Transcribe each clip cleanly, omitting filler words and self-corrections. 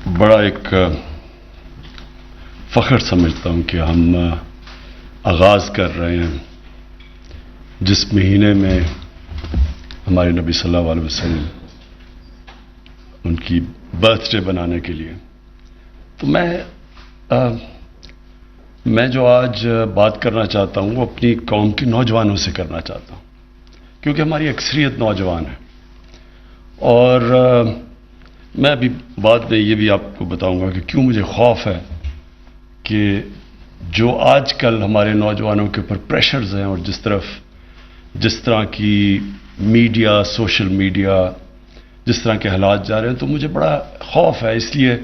بڑا ایک فخر سمجھتا ہوں کہ ہم آغاز کر رہے ہیں جس مہینے میں ہمارے نبی صلی اللہ علیہ وسلم ان کی برتھ ڈے بنانے کے لیے. تو میں جو آج بات کرنا چاہتا ہوں وہ اپنی قوم کے نوجوانوں سے کرنا چاہتا ہوں، کیونکہ ہماری اکثریت نوجوان ہے. اور میں ابھی بعد میں یہ بھی آپ کو بتاؤں گا کہ کیوں مجھے خوف ہے کہ جو آج کل ہمارے نوجوانوں کے اوپر پریشرز ہیں اور جس طرح کی میڈیا، سوشل میڈیا، جس طرح کے حالات جا رہے ہیں، تو مجھے بڑا خوف ہے. اس لیے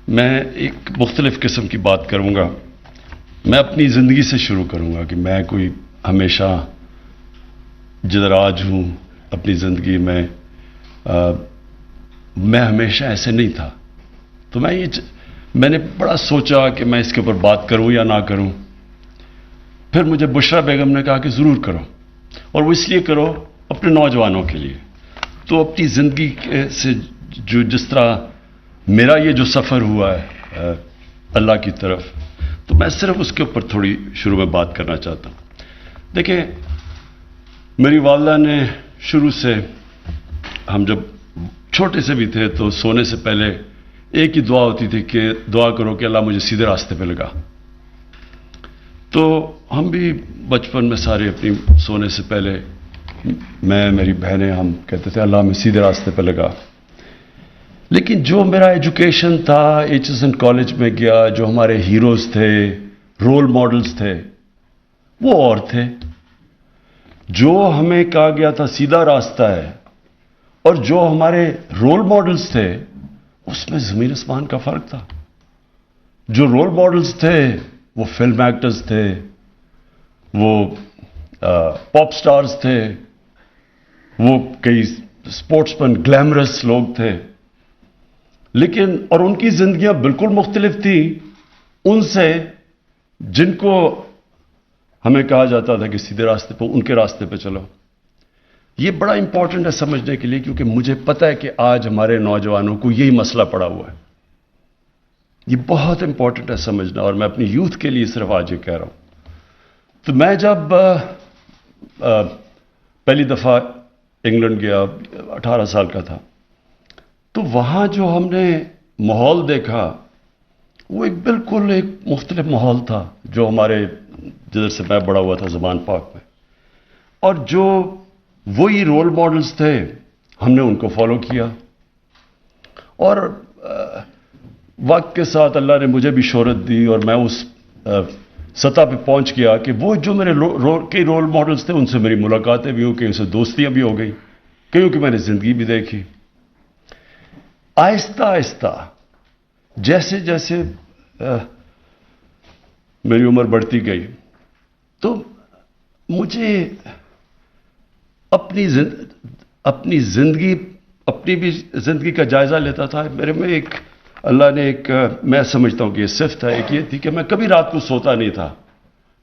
میں ایک مختلف قسم کی بات کروں گا. میں اپنی زندگی سے شروع کروں گا کہ میں کوئی ہمیشہ جدھر آج ہوں اپنی زندگی میں میں ہمیشہ ایسے نہیں تھا. تو میں نے بڑا سوچا کہ میں اس کے اوپر بات کروں یا نہ کروں. پھر مجھے بشرا بیگم نے کہا کہ ضرور کرو، اور وہ اس لیے کرو اپنے نوجوانوں کے لیے. تو اپنی زندگی سے جس طرح میرا یہ جو سفر ہوا ہے اللہ کی طرف، تو میں صرف اس کے اوپر تھوڑی شروع میں بات کرنا چاہتا ہوں. دیکھیں، میری والدہ نے شروع سے، ہم جب چھوٹے سے بھی تھے تو سونے سے پہلے ایک ہی دعا ہوتی تھی کہ دعا کرو کہ اللہ مجھے سیدھے راستے پہ لگا. تو ہم بھی بچپن میں سارے اپنی سونے سے پہلے، میری بہنیں، ہم کہتے تھے اللہ میں سیدھے راستے پہ لگا. لیکن جو میرا ایجوکیشن تھا، ایچ ایس این کالج میں گیا، جو ہمارے ہیروز تھے، رول ماڈلز تھے، وہ اور تھے. جو ہمیں کہا گیا تھا سیدھا راستہ ہے، اور جو ہمارے رول ماڈلز تھے، اس میں زمین آسمان کا فرق تھا. جو رول ماڈلز تھے وہ فلم ایکٹرز تھے، وہ پاپ سٹارز تھے، وہ کئی اسپورٹس مین، گلیمرس لوگ تھے. لیکن اور ان کی زندگیاں بالکل مختلف تھیں ان سے جن کو ہمیں کہا جاتا تھا کہ سیدھے راستے پہ، ان کے راستے پہ چلو. یہ بڑا امپورٹنٹ ہے سمجھنے کے لیے، کیونکہ مجھے پتہ ہے کہ آج ہمارے نوجوانوں کو یہی مسئلہ پڑا ہوا ہے. یہ بہت امپورٹنٹ ہے سمجھنا، اور میں اپنی یوتھ کے لیے صرف آج یہ کہہ رہا ہوں. تو میں جب پہلی دفعہ انگلینڈ گیا، 18 سال کا تھا، تو وہاں جو ہم نے ماحول دیکھا وہ بالکل ایک مختلف ماحول تھا جو ہمارے جدھر سے میں بڑا ہوا تھا زبان پاک میں. اور جو وہی رول ماڈلز تھے ہم نے ان کو فالو کیا. اور وقت کے ساتھ اللہ نے مجھے بھی شہرت دی، اور میں اس سطح پہ پہنچ گیا کہ وہ جو میرے کئی رول ماڈلز تھے ان سے میری ملاقاتیں بھی ہو گئی، ان سے دوستیاں بھی ہو گئی، کیوں کہ میں نے زندگی بھی دیکھی. آہستہ آہستہ جیسے جیسے میری عمر بڑھتی گئی، تو مجھے اپنی بھی زندگی کا جائزہ لیتا تھا. میرے میں ایک اللہ نے ایک، میں سمجھتا ہوں کہ یہ صفت ہے، ایک یہ تھی کہ میں کبھی رات کو سوتا نہیں تھا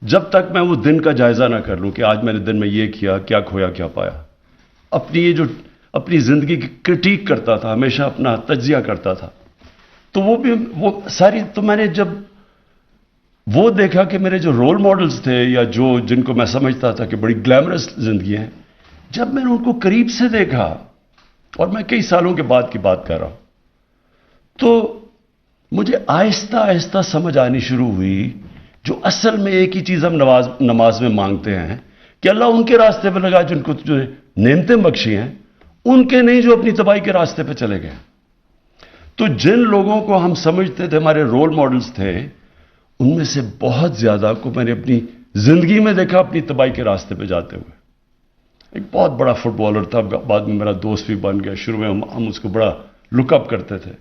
جب تک میں وہ دن کا جائزہ نہ کر لوں کہ آج میں نے دن میں یہ کیا، کیا کھویا، کیا پایا. اپنی زندگی کی کرٹیک کرتا تھا، ہمیشہ اپنا تجزیہ کرتا تھا. تو تو میں نے جب وہ دیکھا کہ میرے جو رول ماڈلز تھے، یا جن کو میں سمجھتا تھا کہ بڑی گلیمرس زندگی ہیں، جب میں نے ان کو قریب سے دیکھا، اور میں کئی سالوں کے بعد کی بات کر رہا ہوں، تو مجھے آہستہ آہستہ سمجھ آنی شروع ہوئی جو اصل میں ایک ہی چیز ہم نماز میں مانگتے ہیں کہ اللہ ان کے راستے پہ لگا جن کو جو نعمتیں بخشی ہیں، ان کے نہیں جو اپنی تباہی کے راستے پہ چلے گئے. تو جن لوگوں کو ہم سمجھتے تھے ہمارے رول ماڈلز تھے، ان میں سے بہت زیادہ کو میں نے اپنی زندگی میں دیکھا اپنی تباہی کے راستے پہ جاتے ہوئے. ایک بہت بڑا فٹ بالر تھا، بعد میں میرا دوست بھی بن گیا. شروع میں ہم اس کو بڑا لک اپ کرتے تھے.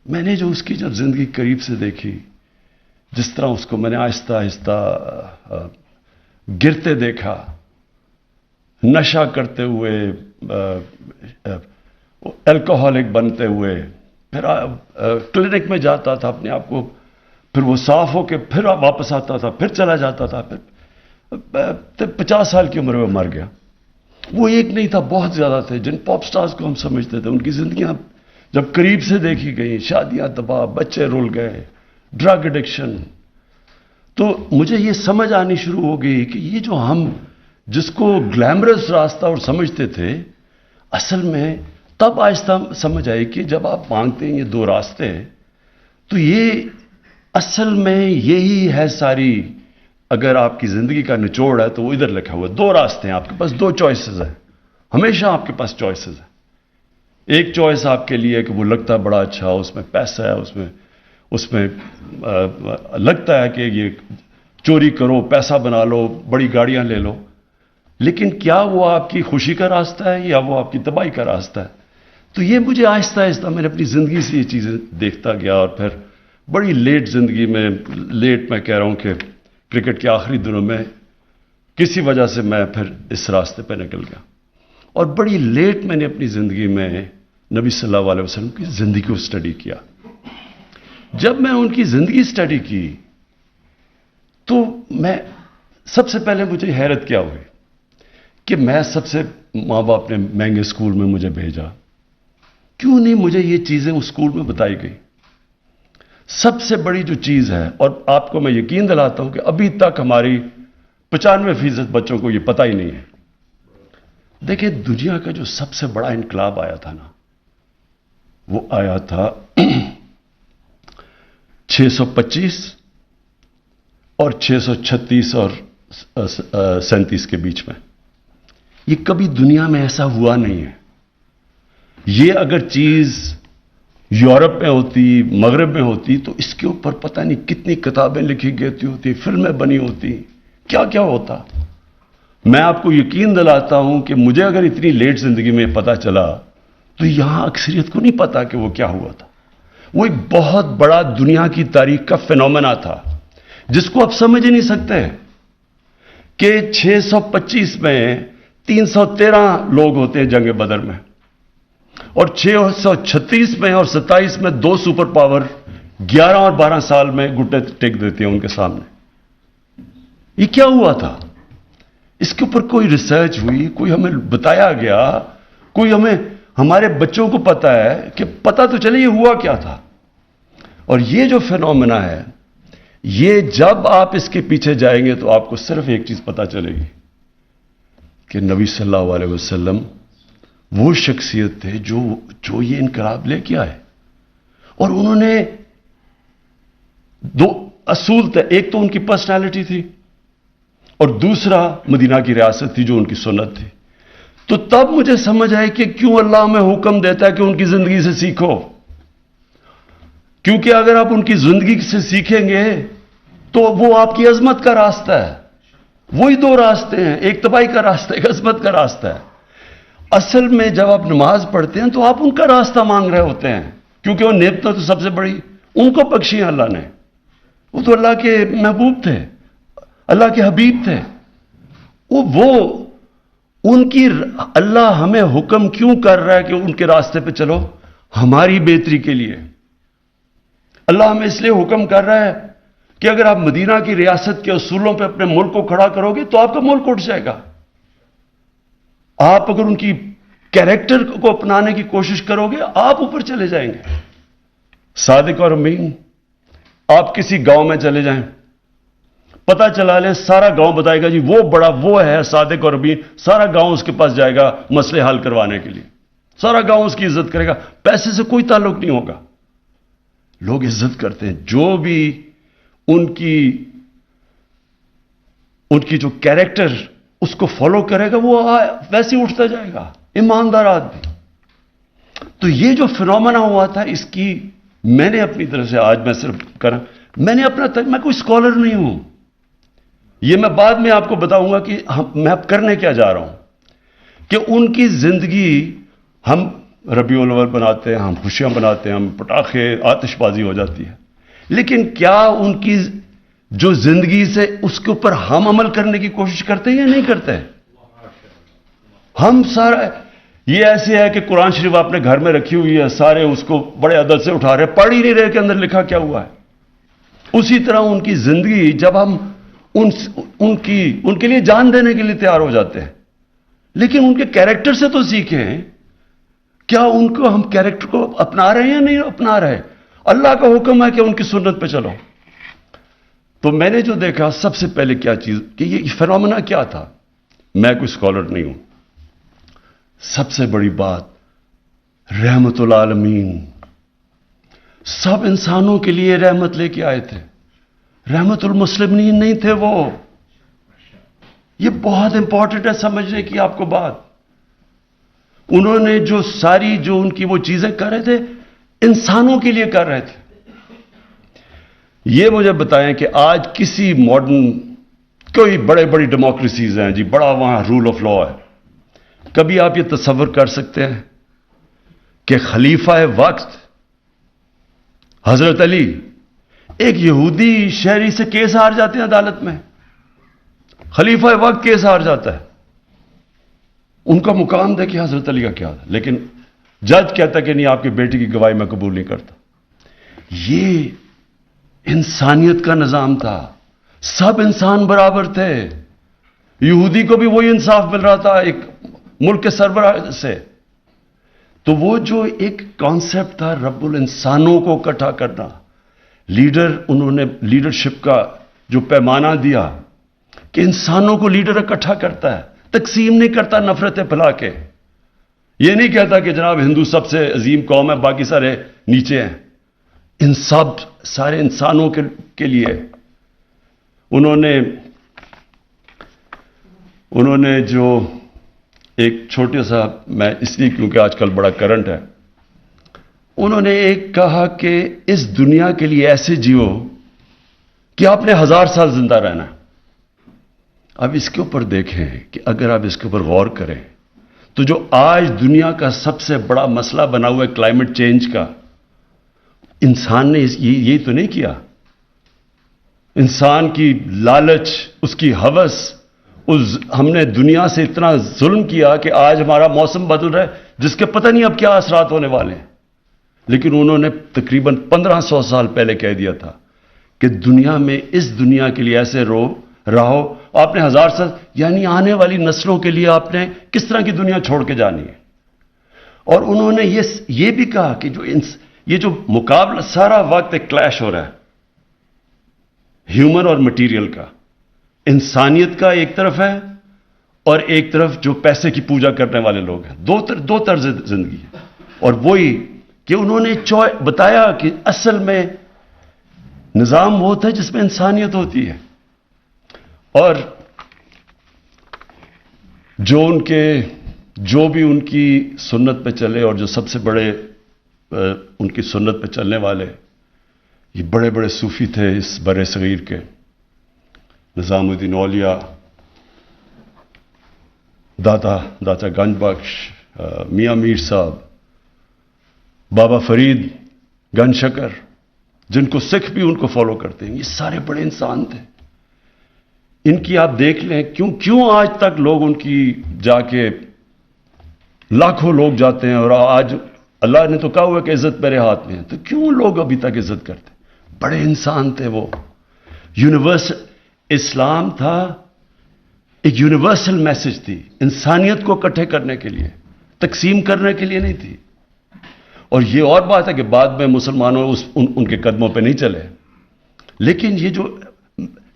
میں نے جو اس کی جب زندگی قریب سے دیکھی، جس طرح اس کو میں نے آہستہ آہستہ گرتے دیکھا، نشہ کرتے ہوئے، الکوہولک بنتے ہوئے، پھر کلینک میں جاتا تھا اپنے آپ کو، پھر وہ صاف ہو کے پھر واپس آتا تھا، پھر چلا جاتا تھا، پھر 50 سال کی عمر میں مر گیا. وہ ایک نہیں تھا، بہت زیادہ تھے جن پاپ سٹارز کو ہم سمجھتے تھے. ان کی زندگیاں جب قریب سے دیکھی گئی، شادیاں تباہ، بچے رول گئے، ڈرگ ایڈکشن، تو مجھے یہ سمجھ آنی شروع ہو گئی کہ یہ جو ہم جس کو گلیمرس راستہ اور سمجھتے تھے، اصل میں تب آہستہ سمجھ آئی کہ جب آپ مانگتے ہیں یہ دو راستے، تو یہ اصل میں یہی ہے ساری، اگر آپ کی زندگی کا نچوڑ ہے تو وہ ادھر لکھا ہوا ہے، دو راستے ہیں، آپ کے پاس دو چوائسز ہیں، ہمیشہ آپ کے پاس چوائسز ہیں۔ ایک چوائس آپ کے لیے کہ وہ لگتا ہے بڑا اچھا، اس میں پیسہ ہے، اس میں لگتا ہے کہ یہ چوری کرو، پیسہ بنا لو، بڑی گاڑیاں لے لو، لیکن کیا وہ آپ کی خوشی کا راستہ ہے یا وہ آپ کی تباہی کا راستہ ہے؟ تو یہ مجھے آہستہ آہستہ میں نے اپنی زندگی سے یہ چیزیں دیکھتا گیا، اور پھر بڑی لیٹ زندگی میں، لیٹ میں کہہ رہا ہوں کہ کرکٹ کے آخری دنوں میں کسی وجہ سے میں پھر اس راستے پہ نکل گیا، اور بڑی لیٹ میں نے اپنی زندگی میں نبی صلی اللہ علیہ وسلم کی زندگی کو اسٹڈی کیا۔ جب میں ان کی زندگی اسٹڈی کی تو میں سب سے پہلے مجھے حیرت کیا ہوئی کہ میں سب سے ماں باپ نے مہنگے اسکول میں مجھے بھیجا، کیوں نہیں مجھے یہ چیزیں اس اسکول میں بتائی گئی؟ سب سے بڑی جو چیز ہے، اور آپ کو میں یقین دلاتا ہوں کہ ابھی تک ہماری 95% بچوں کو یہ پتہ ہی نہیں ہے۔ دیکھیں، دنیا کا جو سب سے بڑا انقلاب آیا تھا نا، وہ آیا تھا 625 اور 636 اور 37 کے بیچ میں۔ یہ کبھی دنیا میں ایسا ہوا نہیں ہے۔ یہ اگر چیز یورپ میں ہوتی، مغرب میں ہوتی، تو اس کے اوپر پتہ نہیں کتنی کتابیں لکھی گئی ہوتی، فلمیں بنی ہوتی، کیا کیا ہوتا۔ میں آپ کو یقین دلاتا ہوں کہ مجھے اگر اتنی لیٹ زندگی میں پتہ چلا تو یہاں اکثریت کو نہیں پتا کہ وہ کیا ہوا تھا۔ وہ ایک بہت بڑا دنیا کی تاریخ کا فینومینا تھا جس کو آپ سمجھ ہی نہیں سکتے کہ 625 میں 313 لوگ ہوتے ہیں جنگ بدر میں، اور 636 میں اور 27 میں دو سپر پاور 11 اور 12 سال میں گھٹنے ٹیک دیتے ہیں ان کے سامنے۔ یہ کیا ہوا تھا؟ اس کے اوپر کوئی ریسرچ ہوئی، کوئی ہمیں بتایا گیا، کوئی ہمارے بچوں کو پتا ہے کہ پتا تو چلے یہ ہوا کیا تھا۔ اور یہ جو فینومینا ہے، یہ جب آپ اس کے پیچھے جائیں گے تو آپ کو صرف ایک چیز پتا چلے گی کہ نبی صلی اللہ علیہ وسلم وہ شخصیت تھے جو یہ انقلاب لے کے آئے، اور انہوں نے دو اصول تھے، ایک تو ان کی پرسنالٹی تھی اور دوسرا مدینہ کی ریاست تھی جو ان کی سنت تھی۔ تو تب مجھے سمجھ آئی کہ کیوں اللہ ہمیں حکم دیتا ہے کہ ان کی زندگی سے سیکھو، کیونکہ اگر آپ ان کی زندگی سے سیکھیں گے تو وہ آپ کی عظمت کا راستہ ہے۔ وہی دو راستے ہیں، ایک تباہی کا راستہ، ایک عظمت کا راستہ ہے۔ اصل میں جب آپ نماز پڑھتے ہیں تو آپ ان کا راستہ مانگ رہے ہوتے ہیں، کیونکہ وہ نعمتیں تو سب سے بڑی ان کو بخشی ہیں اللہ نے، وہ تو اللہ کے محبوب تھے، اللہ کے حبیب تھے۔ وہ ان کی اللہ ہمیں حکم کیوں کر رہا ہے کہ ان کے راستے پہ چلو؟ ہماری بہتری کے لیے اللہ ہمیں اس لیے حکم کر رہا ہے کہ اگر آپ مدینہ کی ریاست کے اصولوں پہ اپنے ملک کو کھڑا کرو گے تو آپ کا ملک اٹھ جائے گا۔ آپ اگر ان کی کیریکٹر کو اپنانے کی کوشش کرو گے آپ اوپر چلے جائیں گے۔ صادق اور امین، آپ کسی گاؤں میں چلے جائیں، پتا چلا لیں سارا گاؤں بتائے گا جی وہ بڑا وہ ہے صادق اور امین، سارا گاؤں اس کے پاس جائے گا مسئلے حل کروانے کے لیے، سارا گاؤں اس کی عزت کرے گا، پیسے سے کوئی تعلق نہیں ہوگا۔ لوگ عزت کرتے ہیں جو بھی ان کی جو کیریکٹر اس کو فالو کرے گا وہ ویسے اٹھتا جائے گا، ایماندار آدمی۔ تو یہ جو فینومینا ہوا تھا اس کی میں نے اپنی طرف سے، آج میں صرف میں نے میں کوئی اسکالر نہیں ہوں، یہ میں بعد میں آپ کو بتاؤں گا کہ میں اب کرنے کیا جا رہا ہوں، کہ ان کی زندگی ہم ربیع الاول بناتے ہیں، ہم خوشیاں بناتے ہیں، ہم پٹاخے آتش بازی ہو جاتی ہے، لیکن کیا ان کی جو زندگی سے اس کے اوپر ہم عمل کرنے کی کوشش کرتے ہیں یا نہیں کرتے؟ ہم سارا یہ ایسے ہے کہ قرآن شریف آپ نے گھر میں رکھی ہوئی ہے، سارے اس کو بڑے ادب سے اٹھا رہے، پڑھ ہی نہیں رہے کہ اندر لکھا کیا ہوا ہے۔ اسی طرح ان کی زندگی جب ہم ان کے لیے جان دینے کے لیے تیار ہو جاتے ہیں، لیکن ان کے کیریکٹر سے تو سیکھیں کیا ان کو ہم کیریکٹر کو اپنا رہے ہیں یا نہیں اپنا رہے؟ اللہ کا حکم ہے کہ ان کی سنت پہ چلو. تو میں نے جو دیکھا سب سے پہلے کیا چیز کہ یہ فینومینا کیا تھا. میں کوئی اسکالر نہیں ہوں. سب سے بڑی بات رحمت العالمین، سب انسانوں کے لیے رحمت لے کے آئے تھے. رحمت المسلمین نہیں تھے وہ. یہ بہت امپورٹنٹ ہے سمجھنے کی آپ کو بات. انہوں نے جو ساری جو ان کی وہ چیزیں کر رہے تھے انسانوں کے لیے کر رہے تھے. یہ مجھے بتائیں کہ آج کسی ماڈرن کوئی بڑے بڑی ڈیموکریسیز ہیں جی، بڑا وہاں رول آف لا ہے. کبھی آپ یہ تصور کر سکتے ہیں کہ خلیفہ وقت حضرت علی ایک یہودی شہری سے کیس ہار جاتے ہیں عدالت میں؟ خلیفہ وقت کیس ہار جاتا ہے. ان کا مقام دیکھیں حضرت علی کا کیا تھا. لیکن جج کہتا کہ نہیں، آپ کی بیٹی کی گواہی میں قبول نہیں کرتا. یہ انسانیت کا نظام تھا. سب انسان برابر تھے. یہودی کو بھی وہی انصاف مل رہا تھا ایک ملک کے سربراہ سے. تو وہ جو ایک کانسیپٹ تھا رب الانسانوں کو اکٹھا کرنا، انہوں نے لیڈرشپ کا جو پیمانہ دیا کہ انسانوں کو لیڈر اکٹھا کرتا ہے، تقسیم نہیں کرتا نفرتیں پھیلا کے. یہ نہیں کہتا کہ جناب ہندو سب سے عظیم قوم ہے، باقی سارے نیچے ہیں. ان سب سارے انسانوں کے لیے انہوں نے جو ایک چھوٹے سا، میں اس لیے کیونکہ آج کل بڑا کرنٹ ہے، انہوں نے ایک کہا کہ اس دنیا کے لیے ایسے جیو کہ آپ نے 1000 سال زندہ رہنا ہے. اب اس کے اوپر دیکھیں کہ اگر آپ اس کے اوپر غور کریں تو جو آج دنیا کا سب سے بڑا مسئلہ بنا ہوا ہے کلائمیٹ چینج کا، انسان نے یہ تو نہیں کیا. انسان کی لالچ، اس کی ہوس، ہم نے دنیا سے اتنا ظلم کیا کہ آج ہمارا موسم بدل رہا ہے جس کے پتہ نہیں اب کیا اثرات ہونے والے ہیں. لیکن انہوں نے تقریباً 1500 سال پہلے کہہ دیا تھا کہ دنیا میں اس دنیا کے لیے ایسے رہو. آپ نے 1000 سال یعنی آنے والی نسلوں کے لیے آپ نے کس طرح کی دنیا چھوڑ کے جانی ہے. اور انہوں نے یہ بھی کہا کہ یہ جو مقابلہ سارا وقت ایک کلیش ہو رہا ہے ہیومن اور مٹیریل کا، انسانیت کا ایک طرف ہے اور ایک طرف جو پیسے کی پوجا کرنے والے لوگ ہیں. دو طرز زندگی ہے. اور وہی کہ انہوں نے بتایا کہ اصل میں نظام وہ ہوتا ہے جس میں انسانیت ہوتی ہے. اور جو بھی ان کی سنت پہ چلے اور جو سب سے بڑے ان کی سنت پہ چلنے والے یہ بڑے بڑے صوفی تھے اس بر صغیر کے، نظام الدین اولیاء، داتا گنج بخش، میاں میر صاحب، بابا فرید گنج شکر، جن کو سکھ بھی ان کو فالو کرتے ہیں. یہ سارے بڑے انسان تھے. ان کی آپ دیکھ لیں کیوں آج تک لوگ ان کی جا کے لاکھوں لوگ جاتے ہیں. اور آج اللہ نے تو کہا ہوا کہ عزت میرے ہاتھ میں ہے، تو کیوں لوگ ابھی تک عزت کرتے؟ بڑے انسان تھے وہ. یونیورسل اسلام تھا، ایک یونیورسل میسج تھی، انسانیت کو اکٹھے کرنے کے لیے، تقسیم کرنے کے لیے نہیں تھی. اور یہ اور بات ہے کہ بعد میں مسلمانوں ان کے قدموں پہ نہیں چلے. لیکن یہ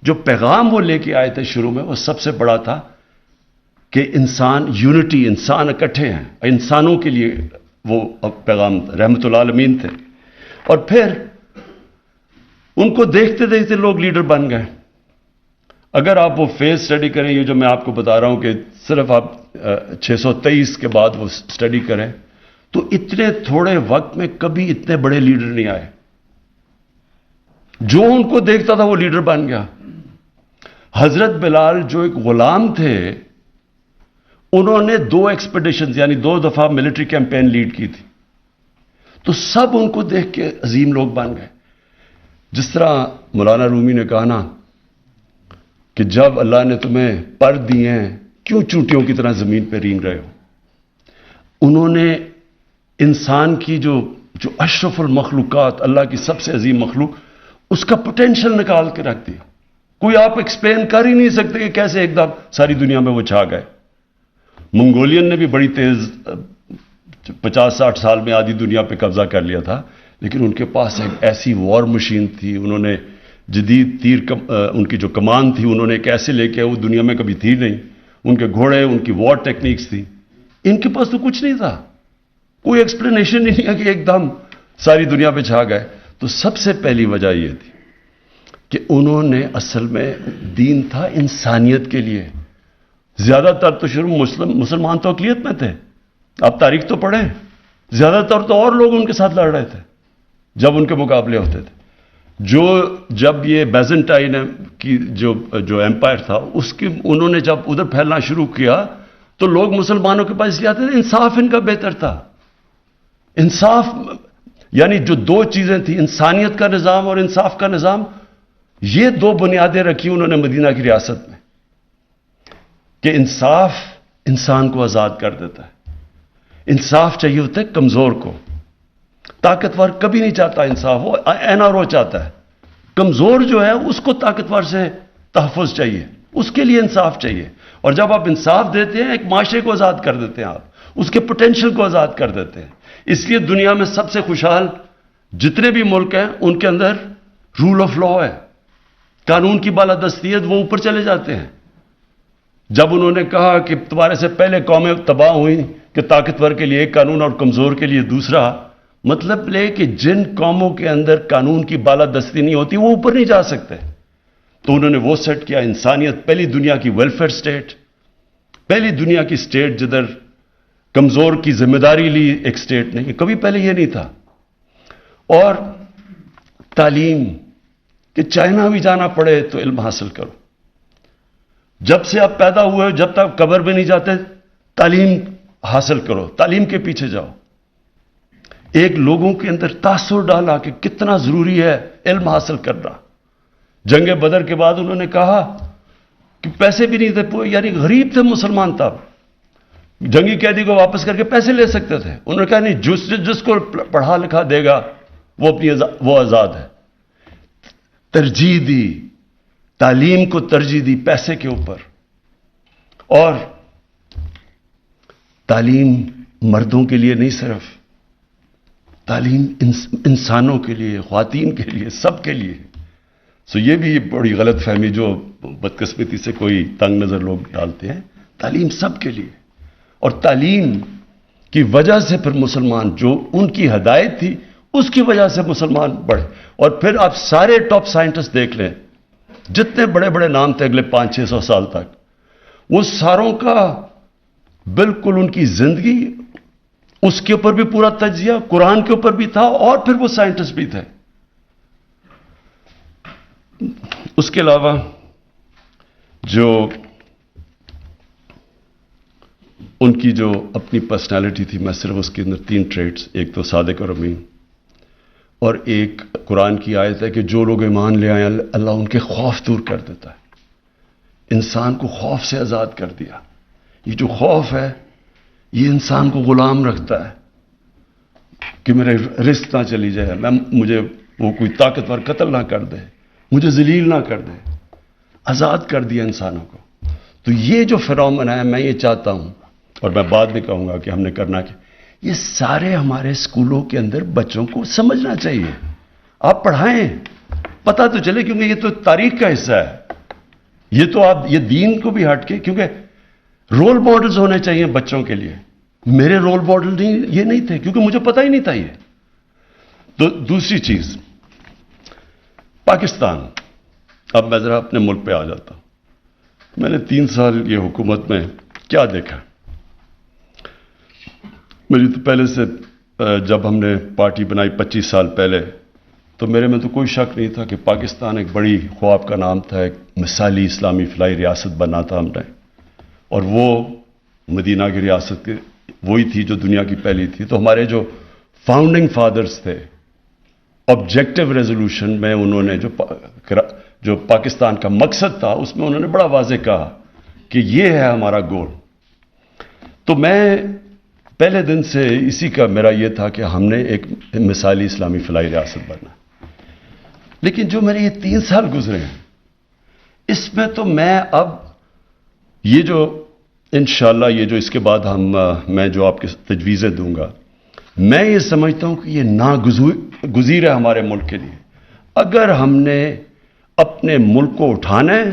جو پیغام وہ لے کے آئے تھے شروع میں، وہ سب سے بڑا تھا کہ انسان یونٹی، انسان اکٹھے ہیں. انسانوں کے لیے وہ پیغام رحمت العالمین تھے. اور پھر ان کو دیکھتے دیکھتے لوگ لیڈر بن گئے. اگر آپ وہ فیز سٹڈی کریں، یہ جو میں آپ کو بتا رہا ہوں کہ صرف آپ 623 کے بعد وہ سٹڈی کریں، تو اتنے تھوڑے وقت میں کبھی اتنے بڑے لیڈر نہیں آئے. جو ان کو دیکھتا تھا وہ لیڈر بن گیا. حضرت بلال جو ایک غلام تھے، انہوں نے 2 ایکسپیڈیشنز یعنی 2 دفعہ ملٹری کیمپین لیڈ کی تھی. تو سب ان کو دیکھ کے عظیم لوگ بن گئے. جس طرح مولانا رومی نے کہا نا کہ جب اللہ نے تمہیں پر دیے ہیں کیوں چونٹیوں کی طرح زمین پہ رینگ رہے ہو. انہوں نے انسان کی جو اشرف المخلوقات، اللہ کی سب سے عظیم مخلوق، اس کا پوٹینشل نکال کے رکھ دیا. کوئی آپ ایکسپلین کر ہی نہیں سکتے کہ کیسے ایک دم ساری دنیا میں وہ چھا گئے. منگولین نے بھی بڑی تیز 50-60 سال میں آدھی دنیا پہ قبضہ کر لیا تھا، لیکن ان کے پاس ایک ایسی وار مشین تھی، انہوں نے جدید ان کی جو کمان تھی انہوں نے ایک ایسے لے کے، وہ دنیا میں کبھی تھی نہیں، ان کے گھوڑے، ان کی وار ٹیکنیکس تھی. ان کے پاس تو کچھ نہیں تھا، کوئی ایکسپلینیشن نہیں ہے کہ ایک دم ساری دنیا پہ چھا گئے. تو سب سے پہلی وجہ یہ تھی کہ انہوں نے اصل میں دین تھا انسانیت کے لیے. زیادہ تر تو شروع مسلمان تو اقلیت میں تھے، آپ تاریخ تو پڑھیں، زیادہ تر تو اور لوگ ان کے ساتھ لڑ رہے تھے جب ان کے مقابلے ہوتے تھے. جب یہ بیزنٹائن کی جو ایمپائر تھا، اس کی انہوں نے جب ادھر پھیلنا شروع کیا تو لوگ مسلمانوں کے پاس آتے تھے. انصاف ان کا بہتر تھا. انصاف یعنی جو دو چیزیں تھیں، انسانیت کا نظام اور انصاف کا نظام، یہ دو بنیادیں رکھی انہوں نے مدینہ کی ریاست میں کہ انصاف انسان کو آزاد کر دیتا ہے. انصاف چاہیے ہوتا ہے کمزور کو، طاقتور کبھی نہیں چاہتا انصاف، وہ این آر او چاہتا ہے. کمزور جو ہے اس کو طاقتور سے تحفظ چاہیے، اس کے لیے انصاف چاہیے. اور جب آپ انصاف دیتے ہیں، ایک معاشرے کو آزاد کر دیتے ہیں، آپ اس کے پوٹینشل کو آزاد کر دیتے ہیں. اس لیے دنیا میں سب سے خوشحال جتنے بھی ملک ہیں ان کے اندر رول آف لا ہے، قانون کی بالادستی ہے، وہ اوپر چلے جاتے ہیں. جب انہوں نے کہا کہ تمہارے سے پہلے قومیں تباہ ہوئیں کہ طاقتور کے لیے ایک قانون اور کمزور کے لیے دوسرا، مطلب لے کہ جن قوموں کے اندر قانون کی بالادستی نہیں ہوتی وہ اوپر نہیں جا سکتے. تو انہوں نے وہ سیٹ کیا، انسانیت، پہلی دنیا کی ویلفیئر سٹیٹ، پہلی دنیا کی سٹیٹ جدھر کمزور کی ذمہ داری لی ایک سٹیٹ نے، کبھی پہلے یہ نہیں تھا. اور تعلیم، کہ چائنا بھی جانا پڑے تو علم حاصل کرو. جب سے آپ پیدا ہوئے جب تک قبر میں نہیں جاتے تعلیم حاصل کرو، تعلیم کے پیچھے جاؤ. ایک لوگوں کے اندر تاثر ڈالا کہ کتنا ضروری ہے علم حاصل کرنا. جنگ بدر کے بعد انہوں نے کہا کہ پیسے بھی نہیں تھے، یعنی غریب تھے مسلمان تب، جنگی قیدی کو واپس کر کے پیسے لے سکتے تھے. انہوں نے کہا نہیں، جس کو پڑھا لکھا دے گا وہ آزاد ہے. ترجیح دی، تعلیم کو ترجیح دی پیسے کے اوپر. اور تعلیم مردوں کے لیے نہیں، صرف تعلیم انسانوں کے لیے، خواتین کے لیے، سب کے لیے. یہ بھی بڑی غلط فہمی جو بدقسمتی سے کوئی تنگ نظر لوگ ڈالتے ہیں. تعلیم سب کے لیے، اور تعلیم کی وجہ سے پھر مسلمان، جو ان کی ہدایت تھی اس کی وجہ سے مسلمان بڑھے. اور پھر آپ سارے ٹاپ سائنٹسٹ دیکھ لیں، جتنے بڑے بڑے نام تھے اگلے 500-600 سال تک، وہ ساروں کا بالکل ان کی زندگی اس کے اوپر بھی پورا تجزیہ قرآن کے اوپر بھی تھا، اور پھر وہ سائنٹسٹ بھی تھے. اس کے علاوہ جو ان کی جو اپنی پرسنالٹی تھی، میں صرف اس کے اندر 3 ٹریٹس، ایک تو صادق اور امین، اور ایک قرآن کی آیت ہے کہ جو لوگ ایمان لے آئے اللہ ان کے خوف دور کر دیتا ہے. انسان کو خوف سے آزاد کر دیا. یہ جو خوف ہے یہ انسان کو غلام رکھتا ہے کہ میرے رزق نہ چلی جائے، مجھے وہ کوئی طاقتور قتل نہ کر دے، مجھے ذلیل نہ کر دے. آزاد کر دیا انسانوں کو. تو یہ جو فنومنا ہے، میں یہ چاہتا ہوں، اور میں بعد میں کہوں گا کہ ہم نے کرنا کیا، یہ سارے ہمارے اسکولوں کے اندر بچوں کو سمجھنا چاہیے. آپ پڑھائیں، پتہ تو چلے، کیونکہ یہ تو تاریخ کا حصہ ہے. یہ تو آپ یہ دین کو بھی ہٹ کے، کیونکہ رول ماڈلز ہونے چاہیے بچوں کے لیے. میرے رول ماڈل یہ نہیں تھے، کیونکہ مجھے پتہ ہی نہیں تھا یہ. تو دوسری چیز، پاکستان. اب میں ذرا اپنے ملک پہ آ جاتا ہوں. میں نے 3 سال یہ حکومت میں کیا دیکھا. میری تو پہلے سے جب ہم نے پارٹی بنائی 25 سال پہلے، تو میرے میں تو کوئی شک نہیں تھا کہ پاکستان ایک بڑی خواب کا نام تھا، ایک مثالی اسلامی فلاحی ریاست بننا تھا ہم نے. اور وہ مدینہ کی ریاست کے وہی تھی جو دنیا کی پہلی تھی. تو ہمارے جو فاؤنڈنگ فادرز تھے، آبجیکٹو ریزولوشن میں انہوں نے جو پاکستان کا مقصد تھا اس میں انہوں نے بڑا واضح کہا کہ یہ ہے ہمارا گول. تو میں پہلے دن سے اسی کا میرا یہ تھا کہ ہم نے ایک مثالی اسلامی فلاحی ریاست بننا. لیکن جو میرے یہ 3 سال گزرے ہیں، اس میں تو میں اب یہ جو انشاءاللہ یہ جو اس کے بعد میں جو آپ کے تجویزیں دوں گا، میں یہ سمجھتا ہوں کہ یہ ناگزیر ہے ہمارے ملک کے لیے. اگر ہم نے اپنے ملک کو اٹھانا ہے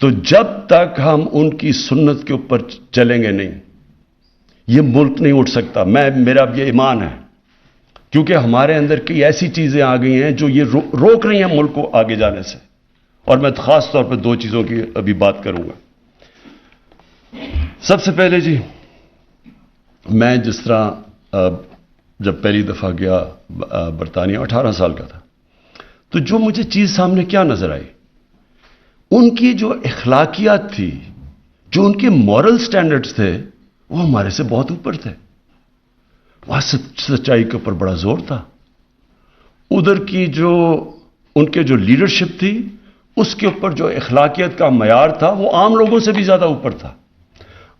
تو جب تک ہم ان کی سنت کے اوپر چلیں گے نہیں، یہ ملک نہیں اٹھ سکتا. میرا یہ ایمان ہے، کیونکہ ہمارے اندر کئی ایسی چیزیں آ گئی ہیں جو یہ روک رہی ہیں ملک کو آگے جانے سے. اور میں خاص طور پہ 2 چیزوں کی ابھی بات کروں گا. سب سے پہلے جی، میں جس طرح جب پہلی دفعہ گیا برطانیہ، 18 سال کا تھا، تو جو مجھے چیز سامنے کیا نظر آئی، ان کی جو اخلاقیات تھی، جو ان کے مورل سٹینڈرڈز تھے، وہ ہمارے سے بہت اوپر تھے. وہاں سچائی کے اوپر بڑا زور تھا. ادھر کی جو ان کے جو لیڈرشپ تھی، اس کے اوپر جو اخلاقیات کا معیار تھا، وہ عام لوگوں سے بھی زیادہ اوپر تھا.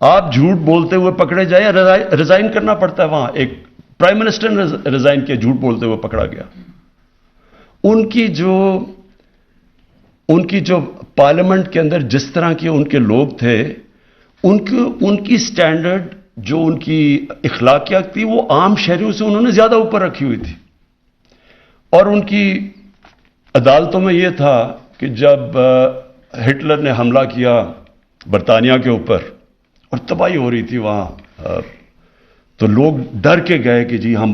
آپ جھوٹ بولتے ہوئے پکڑے جائیں، ریزائن کرنا پڑتا ہے. وہاں ایک پرائم منسٹر نے ریزائن کیا، جھوٹ بولتے ہوئے پکڑا گیا. ان کی جو پارلیمنٹ کے اندر جس طرح کے ان کے لوگ تھے، ان کی سٹینڈرڈ، جو ان کی اخلاقیات تھی، وہ عام شہریوں سے انہوں نے زیادہ اوپر رکھی ہوئی تھی. اور ان کی عدالتوں میں یہ تھا کہ جب ہٹلر نے حملہ کیا برطانیہ کے اوپر اور تباہی ہو رہی تھی وہاں، تو لوگ ڈر کے گئے کہ جی ہم،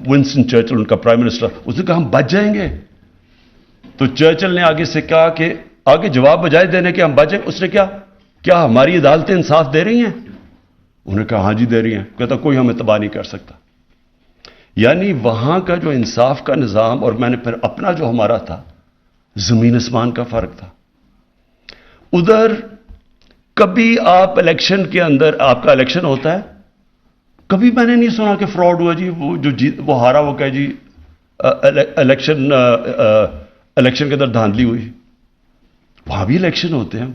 ونسٹن چرچل ان کا پرائم منسٹر، اس نے کہا ہم بچ جائیں گے. تو چرچل نے آگے سے کہا کہ آگے جواب بجائے دینے کے ہم بچیں، اس نے کیا ہماری عدالتیں انصاف دے رہی ہیں؟ انہوں نے کہا ہاں جی دے رہی ہیں. کہتا کوئی ہمیں تباہ نہیں کر سکتا. یعنی وہاں کا جو انصاف کا نظام، اور میں نے پھر اپنا جو ہمارا تھا، زمین آسمان کا فرق تھا. ادھر کبھی آپ الیکشن کے اندر، آپ کا الیکشن ہوتا ہے، کبھی میں نے نہیں سنا کہ فراڈ ہوا جی، وہ ہارا، وہ کہے جی الیکشن کے اندر دھاندلی ہوئی. وہاں بھی الیکشن ہوتے ہیں،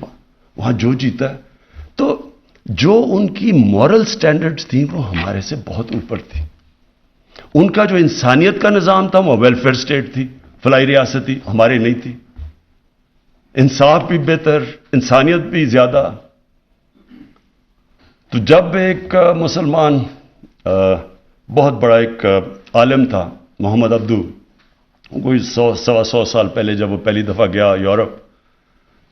وہاں جو جیتا ہے. تو جو ان کی مورل سٹینڈرڈز تھیں وہ ہمارے سے بہت اوپر تھی. ان کا جو انسانیت کا نظام تھا وہ ویلفیئر سٹیٹ تھی، فلاحی ریاست تھی، ہمارے نہیں تھی. انصاف بھی بہتر، انسانیت بھی زیادہ. تو جب ایک مسلمان بہت بڑا ایک عالم تھا محمد عبدو، کوئی 100 سال پہلے جب وہ پہلی دفعہ گیا یورپ،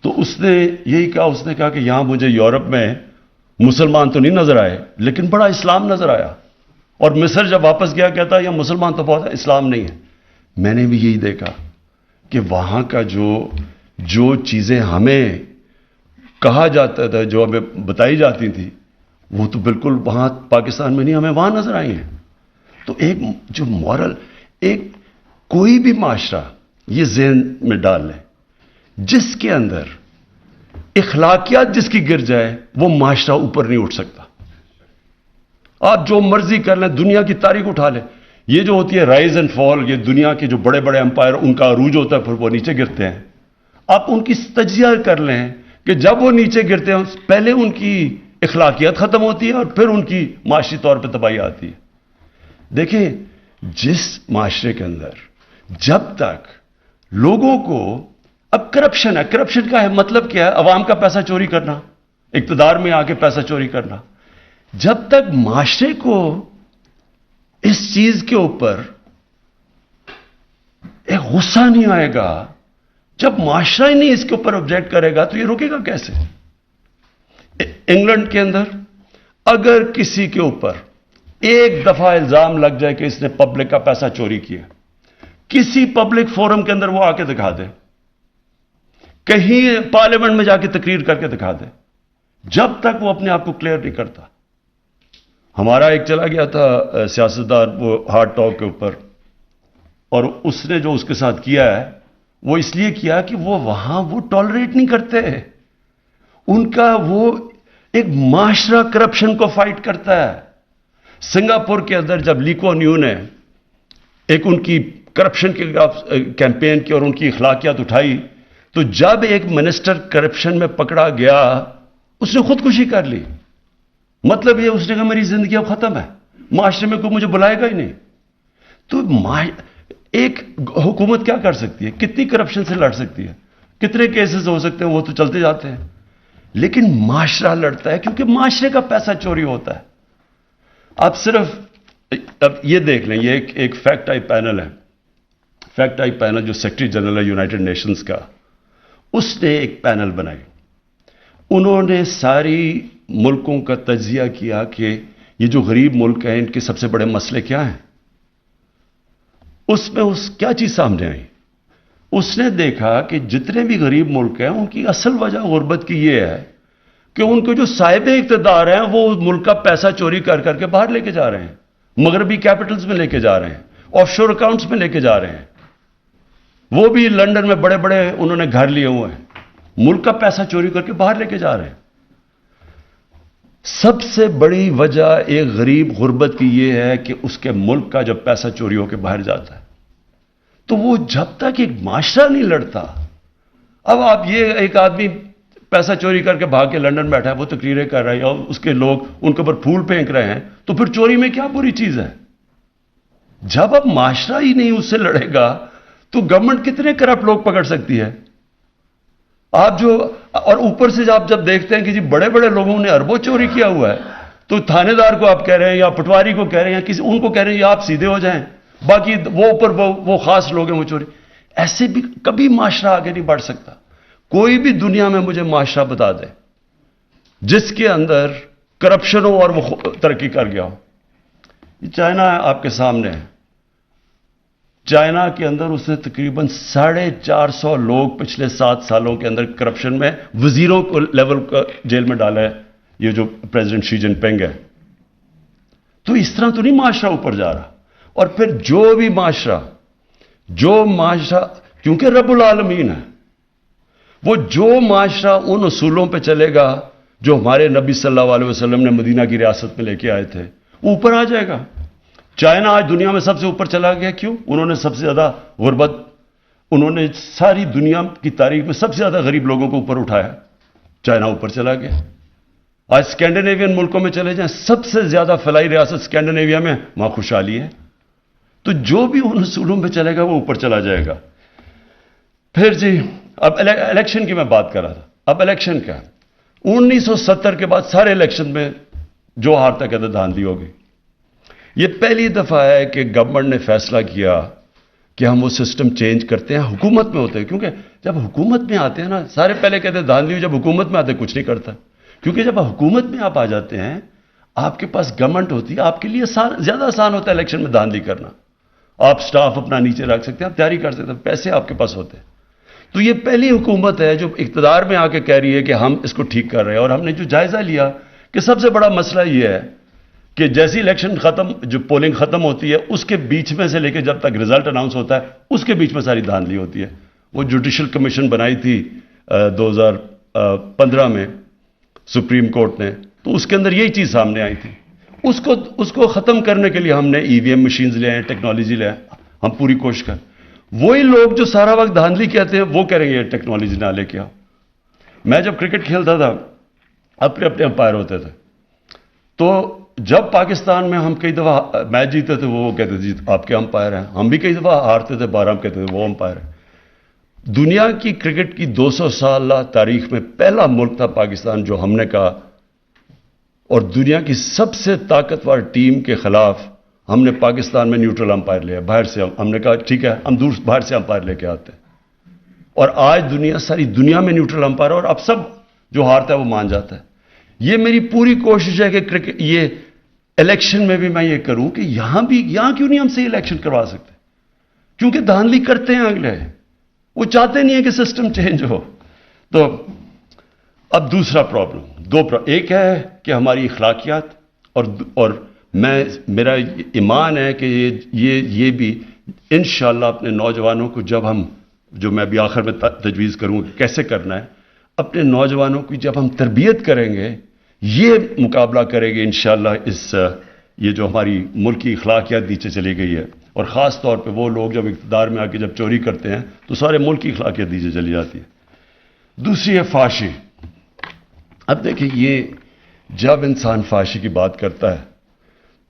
تو اس نے یہی کہا، اس نے کہا کہ یہاں مجھے یورپ میں مسلمان تو نہیں نظر آئے لیکن بڑا اسلام نظر آیا. اور مصر جب واپس گیا کہتا یہ مسلمان تو بہت ہے، اسلام نہیں ہے. میں نے بھی یہی دیکھا کہ وہاں کا جو چیزیں ہمیں کہا جاتا تھا، جو ہمیں بتائی جاتی تھی، وہ تو بالکل وہاں پاکستان میں نہیں، ہمیں وہاں نظر آئی ہیں. تو ایک جو مورل، کوئی بھی معاشرہ یہ ذہن میں ڈال لیں، جس کے اندر اخلاقیات جس کی گر جائے، وہ معاشرہ اوپر نہیں اٹھ سکتا. آپ جو مرضی کر لیں، دنیا کی تاریخ اٹھا لیں، یہ جو ہوتی ہے رائز اینڈ فال، یہ دنیا کے جو بڑے بڑے امپائر، ان کا عروج ہوتا ہے، پھر وہ نیچے گرتے ہیں. آپ ان کی تجزیہ کر لیں کہ جب وہ نیچے گرتے ہیں، پہلے ان کی اخلاقیات ختم ہوتی ہے اور پھر ان کی معاشی طور پہ تباہی آتی ہے. دیکھیں، جس معاشرے کے اندر جب تک لوگوں کو، اب کرپشن ہے، کرپشن کا مطلب کیا ہے؟ عوام کا پیسہ چوری کرنا، اقتدار میں آ کے پیسہ چوری کرنا. جب تک معاشرے کو اس چیز کے اوپر ایک غصہ نہیں آئے گا، جب معاشرہ ہی نہیں اس کے اوپر آبجیکٹ کرے گا، تو یہ رکے گا کیسے؟ انگلینڈ کے اندر اگر کسی کے اوپر ایک دفعہ الزام لگ جائے کہ اس نے پبلک کا پیسہ چوری کیا، کسی پبلک فورم کے اندر وہ آ کے دکھا دے، کہیں پارلیمنٹ میں جا کے تقریر کر کے دکھا دے، جب تک وہ اپنے آپ کو کلیئر نہیں کرتا. ہمارا ایک چلا گیا تھا سیاستدار، وہ ہارٹ ٹاک کے اوپر، اور اس نے جو اس کے ساتھ کیا ہے وہ اس لیے کیا کہ وہ وہاں وہ ٹالریٹ نہیں کرتے. ان کا وہ ایک معاشرہ کرپشن کو فائٹ کرتا ہے. سنگاپور کے اندر جب لی کوان یو نے ایک ان کی کرپشن کے کیمپین کی اور ان کی اخلاقیات اٹھائی، تو جب ایک منسٹر کرپشن میں پکڑا گیا، اس نے خودکشی کر لی. مطلب یہ اس نے کہا میری زندگی اب ختم ہے، معاشرے میں کوئی مجھے بلائے گا ہی نہیں. تو ایک حکومت کیا کر سکتی ہے؟ کتنی کرپشن سے لڑ سکتی ہے؟ کتنے کیسز ہو سکتے ہیں؟ وہ تو چلتے جاتے ہیں. لیکن معاشرہ لڑتا ہے کیونکہ معاشرے کا پیسہ چوری ہوتا ہے. آپ صرف اب یہ دیکھ لیں، یہ ایک فیکٹ آئی پینل ہے، فیکٹ آئی پینل جو سیکرٹری جنرل ہے یونائٹڈ نیشنز کا، اس نے ایک پینل بنائی. انہوں نے ساری ملکوں کا تجزیہ کیا کہ یہ جو غریب ملک ہیں ان کے سب سے بڑے مسئلے کیا ہیں. اس میں کیا چیز سامنے آئی؟ اس نے دیکھا کہ جتنے بھی غریب ملک ہیں ان کی اصل وجہ غربت کی یہ ہے کہ ان کے جو صاحب اقتدار ہیں وہ ملک کا پیسہ چوری کر کر کے باہر لے کے جا رہے ہیں، مغربی کیپٹلز میں لے کے جا رہے ہیں، آف شور اکاؤنٹس میں لے کے جا رہے ہیں. وہ بھی لنڈن میں بڑے بڑے انہوں نے گھر لیے ہوئے ہیں، ملک کا پیسہ چوری کر کے باہر لے کے جا رہے ہیں. سب سے بڑی وجہ ایک غریب غربت کی یہ ہے کہ اس کے ملک کا جب پیسہ چوری ہو کے باہر جاتا ہے تو وہ جب تک ایک معاشرہ نہیں لڑتا. اب آپ یہ ایک آدمی پیسہ چوری کر کے بھاگ کے لنڈن بیٹھا ہے، وہ تقریریں کر رہا ہے اور اس کے لوگ ان کے اوپر پھول پھینک رہے ہیں، تو پھر چوری میں کیا بری چیز ہے؟ جب اب معاشرہ ہی نہیں اس سے لڑے گا تو گورنمنٹ کتنے کرپٹ لوگ پکڑ سکتی ہے؟ آپ جو اور اوپر سے آپ جب دیکھتے ہیں کہ جی بڑے بڑے لوگوں نے اربوں چوری کیا ہوا ہے، تو تھانے دار کو آپ کہہ رہے ہیں یا پٹواری کو کہہ رہے ہیں یا کسی ان کو کہہ رہے ہیں یا آپ سیدھے ہو جائیں، باقی وہ اوپر وہ خاص لوگ ہیں وہ چوری. ایسے بھی کبھی معاشرہ آگے نہیں بڑھ سکتا. کوئی بھی دنیا میں مجھے معاشرہ بتا دے جس کے اندر کرپشن ہو اور وہ ترقی کر گیا ہو. چائنا آپ کے سامنے ہے، چائنا کے اندر اس نے تقریباً 450 لوگ پچھلے 7 سالوں کے اندر کرپشن میں وزیروں کو لیول کا جیل میں ڈالا ہے، یہ جو پریزیڈنٹ شی جن پنگ ہے. تو اس طرح تو نہیں معاشرہ اوپر جا رہا. اور پھر جو بھی معاشرہ کیونکہ رب العالمین ہے، وہ جو معاشرہ ان اصولوں پہ چلے گا جو ہمارے نبی صلی اللہ علیہ وسلم نے مدینہ کی ریاست میں لے کے آئے تھے، اوپر آ جائے گا. چائنا آج دنیا میں سب سے اوپر چلا گیا. کیوں؟ انہوں نے سب سے زیادہ غربت، انہوں نے ساری دنیا کی تاریخ میں سب سے زیادہ غریب لوگوں کو اوپر اٹھایا. چائنا اوپر چلا گیا. آج اسکینڈینیوین ملکوں میں چلے جائیں، سب سے زیادہ فلاحی ریاست اسکینڈینیویا میں، وہاں خوشحالی ہے. تو جو بھی ان اصولوں پہ چلے گا وہ اوپر چلا جائے گا. پھر جی اب الیکشن کی میں بات کر رہا تھا. اب الیکشن کیا؟ 1970 کے بعد سارے الیکشن میں جو ہارتا کہتے دھاندلی ہو گئی. یہ پہلی دفعہ ہے کہ گورنمنٹ نے فیصلہ کیا کہ ہم وہ سسٹم چینج کرتے ہیں. حکومت میں ہوتے ہیں، کیونکہ جب حکومت میں آتے ہیں نا، سارے پہلے کہتے ہیں دھاندلی، جب حکومت میں آتے ہیں کچھ نہیں کرتا. کیونکہ جب حکومت میں آپ آ جاتے ہیں، آپ کے پاس گورنمنٹ ہوتی ہے، آپ کے لیے زیادہ آسان ہوتا ہے الیکشن میں دھاندلی کرنا. آپ سٹاف اپنا نیچے رکھ سکتے ہیں، آپ تیاری کر سکتے ہیں، پیسے آپ کے پاس ہوتے ہیں. تو یہ پہلی حکومت ہے جو اقتدار میں آ کے کہہ رہی ہے کہ ہم اس کو ٹھیک کر رہے ہیں. اور ہم نے جو جائزہ لیا کہ سب سے بڑا مسئلہ یہ ہے کہ جیسی الیکشن جو پولنگ ختم ہوتی ہے اس کے بیچ میں سے لے کے جب تک رزلٹ اناؤنس ہوتا ہے اس کے بیچ میں ساری دھاندلی ہوتی ہے. وہ جوڈیشل کمیشن بنائی تھی 2015 میں سپریم کورٹ نے، تو اس کے اندر یہی چیز سامنے آئی تھی. اس کو ختم کرنے کے لیے ہم نے ای وی ایم مشینز لے آئے، ٹیکنالوجی لے آئے. ہم پوری کوشش کر. وہی لوگ جو سارا وقت دھاندلی کہتے ہیں وہ کہہ رہے ہیں یہ ٹیکنالوجی نہ لے کے آؤ. میں جب کرکٹ کھیلتا تھا اپنے امپائر ہوتے تھے، تو جب پاکستان میں ہم کئی دفعہ میچ جیتے تھے وہ کہتے تھے آپ کے امپائر ہیں. ہم بھی کئی دفعہ ہارتے تھے، ہم کہتے تھے وہ امپائر ہیں. دنیا کی کرکٹ کی 200 سالہ تاریخ میں پہلا ملک تھا پاکستان جو ہم نے کہا، اور دنیا کی سب سے طاقتور ٹیم کے خلاف ہم نے پاکستان میں نیوٹرل امپائر لیا باہر سے. ہم نے کہا ٹھیک ہے ہم باہر سے امپائر لے کے آتے ہیں. اور آج ساری دنیا میں نیوٹرل امپائر، اور اب سب جو ہارتا ہے وہ مان جاتا ہے. یہ میری پوری کوشش ہے کہ یہ الیکشن میں بھی میں یہ کروں کہ یہاں کیوں نہیں ہم سے الیکشن کروا سکتے؟ کیونکہ دھاندلی کرتے ہیں اگلے، وہ چاہتے نہیں ہیں کہ سسٹم چینج ہو. تو اب دوسرا پرابلم ایک ہے کہ ہماری اخلاقیات، اور میرا ایمان ہے کہ یہ بھی انشاءاللہ اپنے نوجوانوں کو جو میں بھی آخر میں تجویز کروں کہ کیسے کرنا ہے، اپنے نوجوانوں کی جب ہم تربیت کریں گے، یہ مقابلہ کریں گے انشاءاللہ یہ جو ہماری ملک کی اخلاقیات نیچے چلی گئی ہے. اور خاص طور پہ وہ لوگ جب اقتدار میں آ کے جب چوری کرتے ہیں تو سارے ملک کی اخلاقیات نیچے چلی جاتی ہے. دوسری ہے فحاشی. اب دیکھیں یہ جب انسان فحاشی کی بات کرتا ہے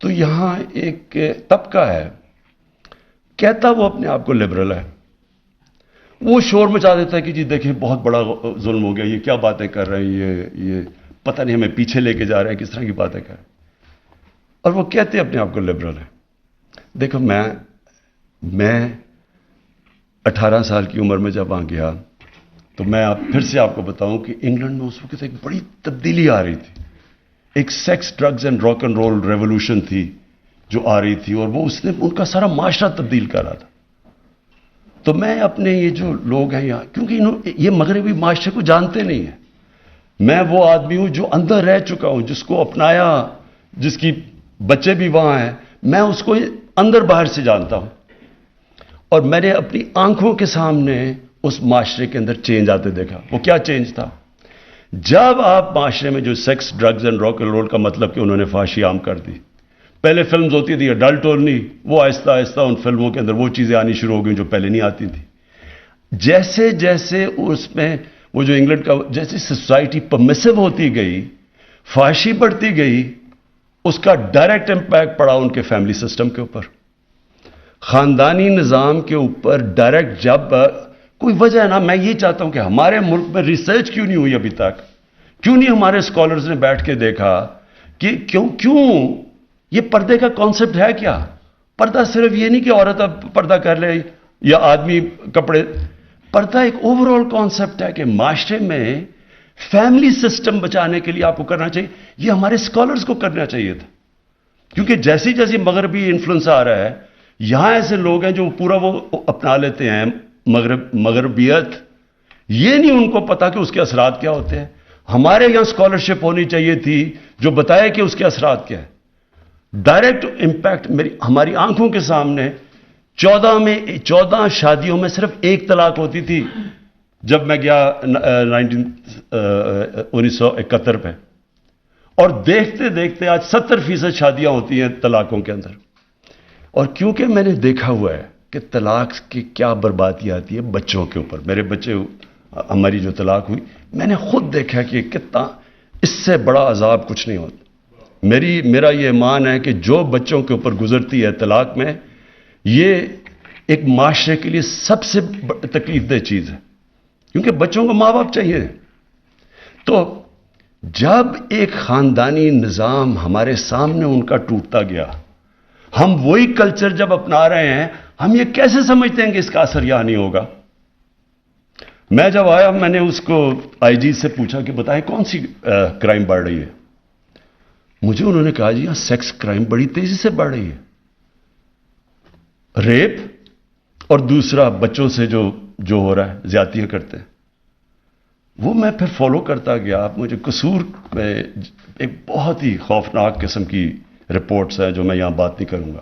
تو یہاں ایک طبقہ ہے کہتا وہ اپنے آپ کو لبرل ہے، وہ شور مچا دیتا ہے کہ جی دیکھیں بہت بڑا ظلم ہو گیا، یہ کیا باتیں کر رہے ہیں، یہ پتہ نہیں ہمیں پیچھے لے کے جا رہے ہیں، کس طرح کی باتیں کر رہے ہیں. اور وہ کہتے اپنے آپ کو لبرل ہیں. دیکھو میں 18 سال کی عمر میں جب وہاں گیا تو میں پھر سے آپ کو بتاؤں کہ انگلینڈ میں اس وقت ایک بڑی تبدیلی آ رہی تھی. ایک sex drugs and rock and roll revolution تھی جو آ رہی تھی, اور وہ اس نے ان کا سارا معاشرہ تبدیل کر رہا تھا. تو میں اپنے یہ جو لوگ ہیں یہاں, کیونکہ یہ مغربی معاشرے کو جانتے نہیں ہیں, میں وہ آدمی ہوں جو اندر رہ چکا ہوں, جس کو اپنایا, جس کی بچے بھی وہاں ہیں, میں اس کو اندر باہر سے جانتا ہوں. اور میں نے اپنی آنکھوں کے سامنے اس معاشرے کے اندر چینج آتے دیکھا. وہ کیا چینج تھا؟ جب آپ معاشرے میں جو sex drugs and rock and roll کا مطلب کہ انہوں نے فحاشی عام کر دی. پہلے فلمز ہوتی تھی اڈلٹ اونلی, وہ آہستہ آہستہ ان فلموں کے اندر وہ چیزیں آنی شروع ہو گئیں جو پہلے نہیں آتی تھیں. جیسے جیسے اس میں وہ جو انگلینڈ کا جیسے سوسائٹی پرمیسو ہوتی گئی, فحاشی بڑھتی گئی, اس کا ڈائریکٹ امپیکٹ پڑا ان کے فیملی سسٹم کے اوپر, خاندانی نظام کے اوپر ڈائریکٹ. جب کوئی وجہ ہے نا, میں یہ چاہتا ہوں کہ ہمارے ملک میں ریسرچ کیوں نہیں ہوئی ابھی تک, کیوں نہیں ہمارے اسکالرز نے بیٹھ کے دیکھا کہ کیوں یہ پردے کا کانسیپٹ ہے کیا؟ پردہ صرف یہ نہیں کہ عورت اب پردہ کر لے یا آدمی کپڑے. پردہ ایک اوور آل کانسیپٹ ہے کہ معاشرے میں فیملی سسٹم بچانے کے لیے آپ کو کرنا چاہیے. یہ ہمارے اسکالرز کو کرنا چاہیے تھا, کیونکہ جیسی جیسی مغربی انفلوئنس آ رہا ہے, یہاں ایسے لوگ ہیں جو پورا وہ اپنا لیتے ہیں مغربیت. یہ نہیں ان کو پتا کہ اس کے اثرات کیا ہوتے ہیں. ہمارے یہاں اسکالرشپ ہونی چاہیے تھی جو بتائے کہ اس کے اثرات کیا ہے. ڈائریکٹ امپیکٹ ہماری آنکھوں کے سامنے 14 شادیوں میں صرف ایک طلاق ہوتی تھی جب میں گیا 1971 پہ, اور دیکھتے دیکھتے آج 70% شادیاں ہوتی ہیں طلاقوں کے اندر. اور کیونکہ میں نے دیکھا ہوا ہے کہ طلاق کی کیا بربادی آتی ہے بچوں کے اوپر. میرے بچے, ہماری جو طلاق ہوئی, میں نے خود دیکھا کہ کتنا اس سے بڑا عذاب کچھ نہیں ہوتا. میرا یہ ایمان ہے کہ جو بچوں کے اوپر گزرتی ہے طلاق میں, یہ ایک معاشرے کے لیے سب سے تکلیف دہ چیز ہے, کیونکہ بچوں کو ماں باپ چاہیے. تو جب ایک خاندانی نظام ہمارے سامنے ان کا ٹوٹتا گیا, ہم وہی کلچر جب اپنا رہے ہیں, ہم یہ کیسے سمجھتے ہیں کہ اس کا اثر یہاں نہیں ہوگا؟ میں جب آیا, میں نے اس کو آئی جی سے پوچھا کہ بتائیں کون سی کرائم بڑھ رہی ہے. مجھے انہوں نے کہا جی یہاں سیکس کرائم بڑی تیزی سے بڑھ رہی ہے, ریپ, اور دوسرا بچوں سے جو ہو رہا ہے, زیادتیاں کرتے ہیں. وہ میں پھر فالو کرتا گیا. آپ مجھے قصور میں ایک بہت ہی خوفناک قسم کی رپورٹس ہیں جو میں یہاں بات نہیں کروں گا.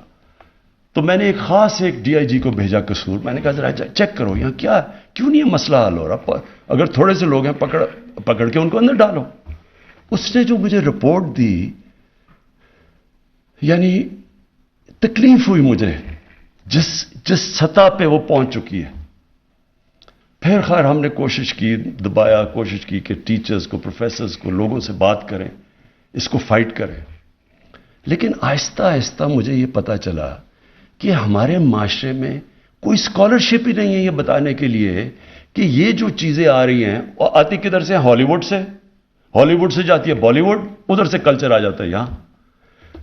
تو میں نے ایک خاص ڈی آئی جی کو بھیجا قصور. میں نے کہا ذرا چیک کرو یہاں کیوں نہیں یہ مسئلہ حل ہو رہا, اگر تھوڑے سے لوگ ہیں پکڑ کے ان کو اندر ڈالو. اس نے جو مجھے رپورٹ دی, یعنی تکلیف ہوئی مجھے جس سطح پہ وہ پہنچ چکی ہے. پھر خیر ہم نے کوشش کی کہ ٹیچرز کو, پروفیسرز کو, لوگوں سے بات کریں, اس کو فائٹ کریں. لیکن آہستہ آہستہ مجھے یہ پتا چلا کہ ہمارے معاشرے میں کوئی اسکالرشپ ہی نہیں ہے یہ بتانے کے لیے کہ یہ جو چیزیں آ رہی ہیں, اور آتی کدھر سے؟ ہالی ووڈ سے جاتی ہے بالی ووڈ, ادھر سے کلچر آ جاتا ہے یہاں.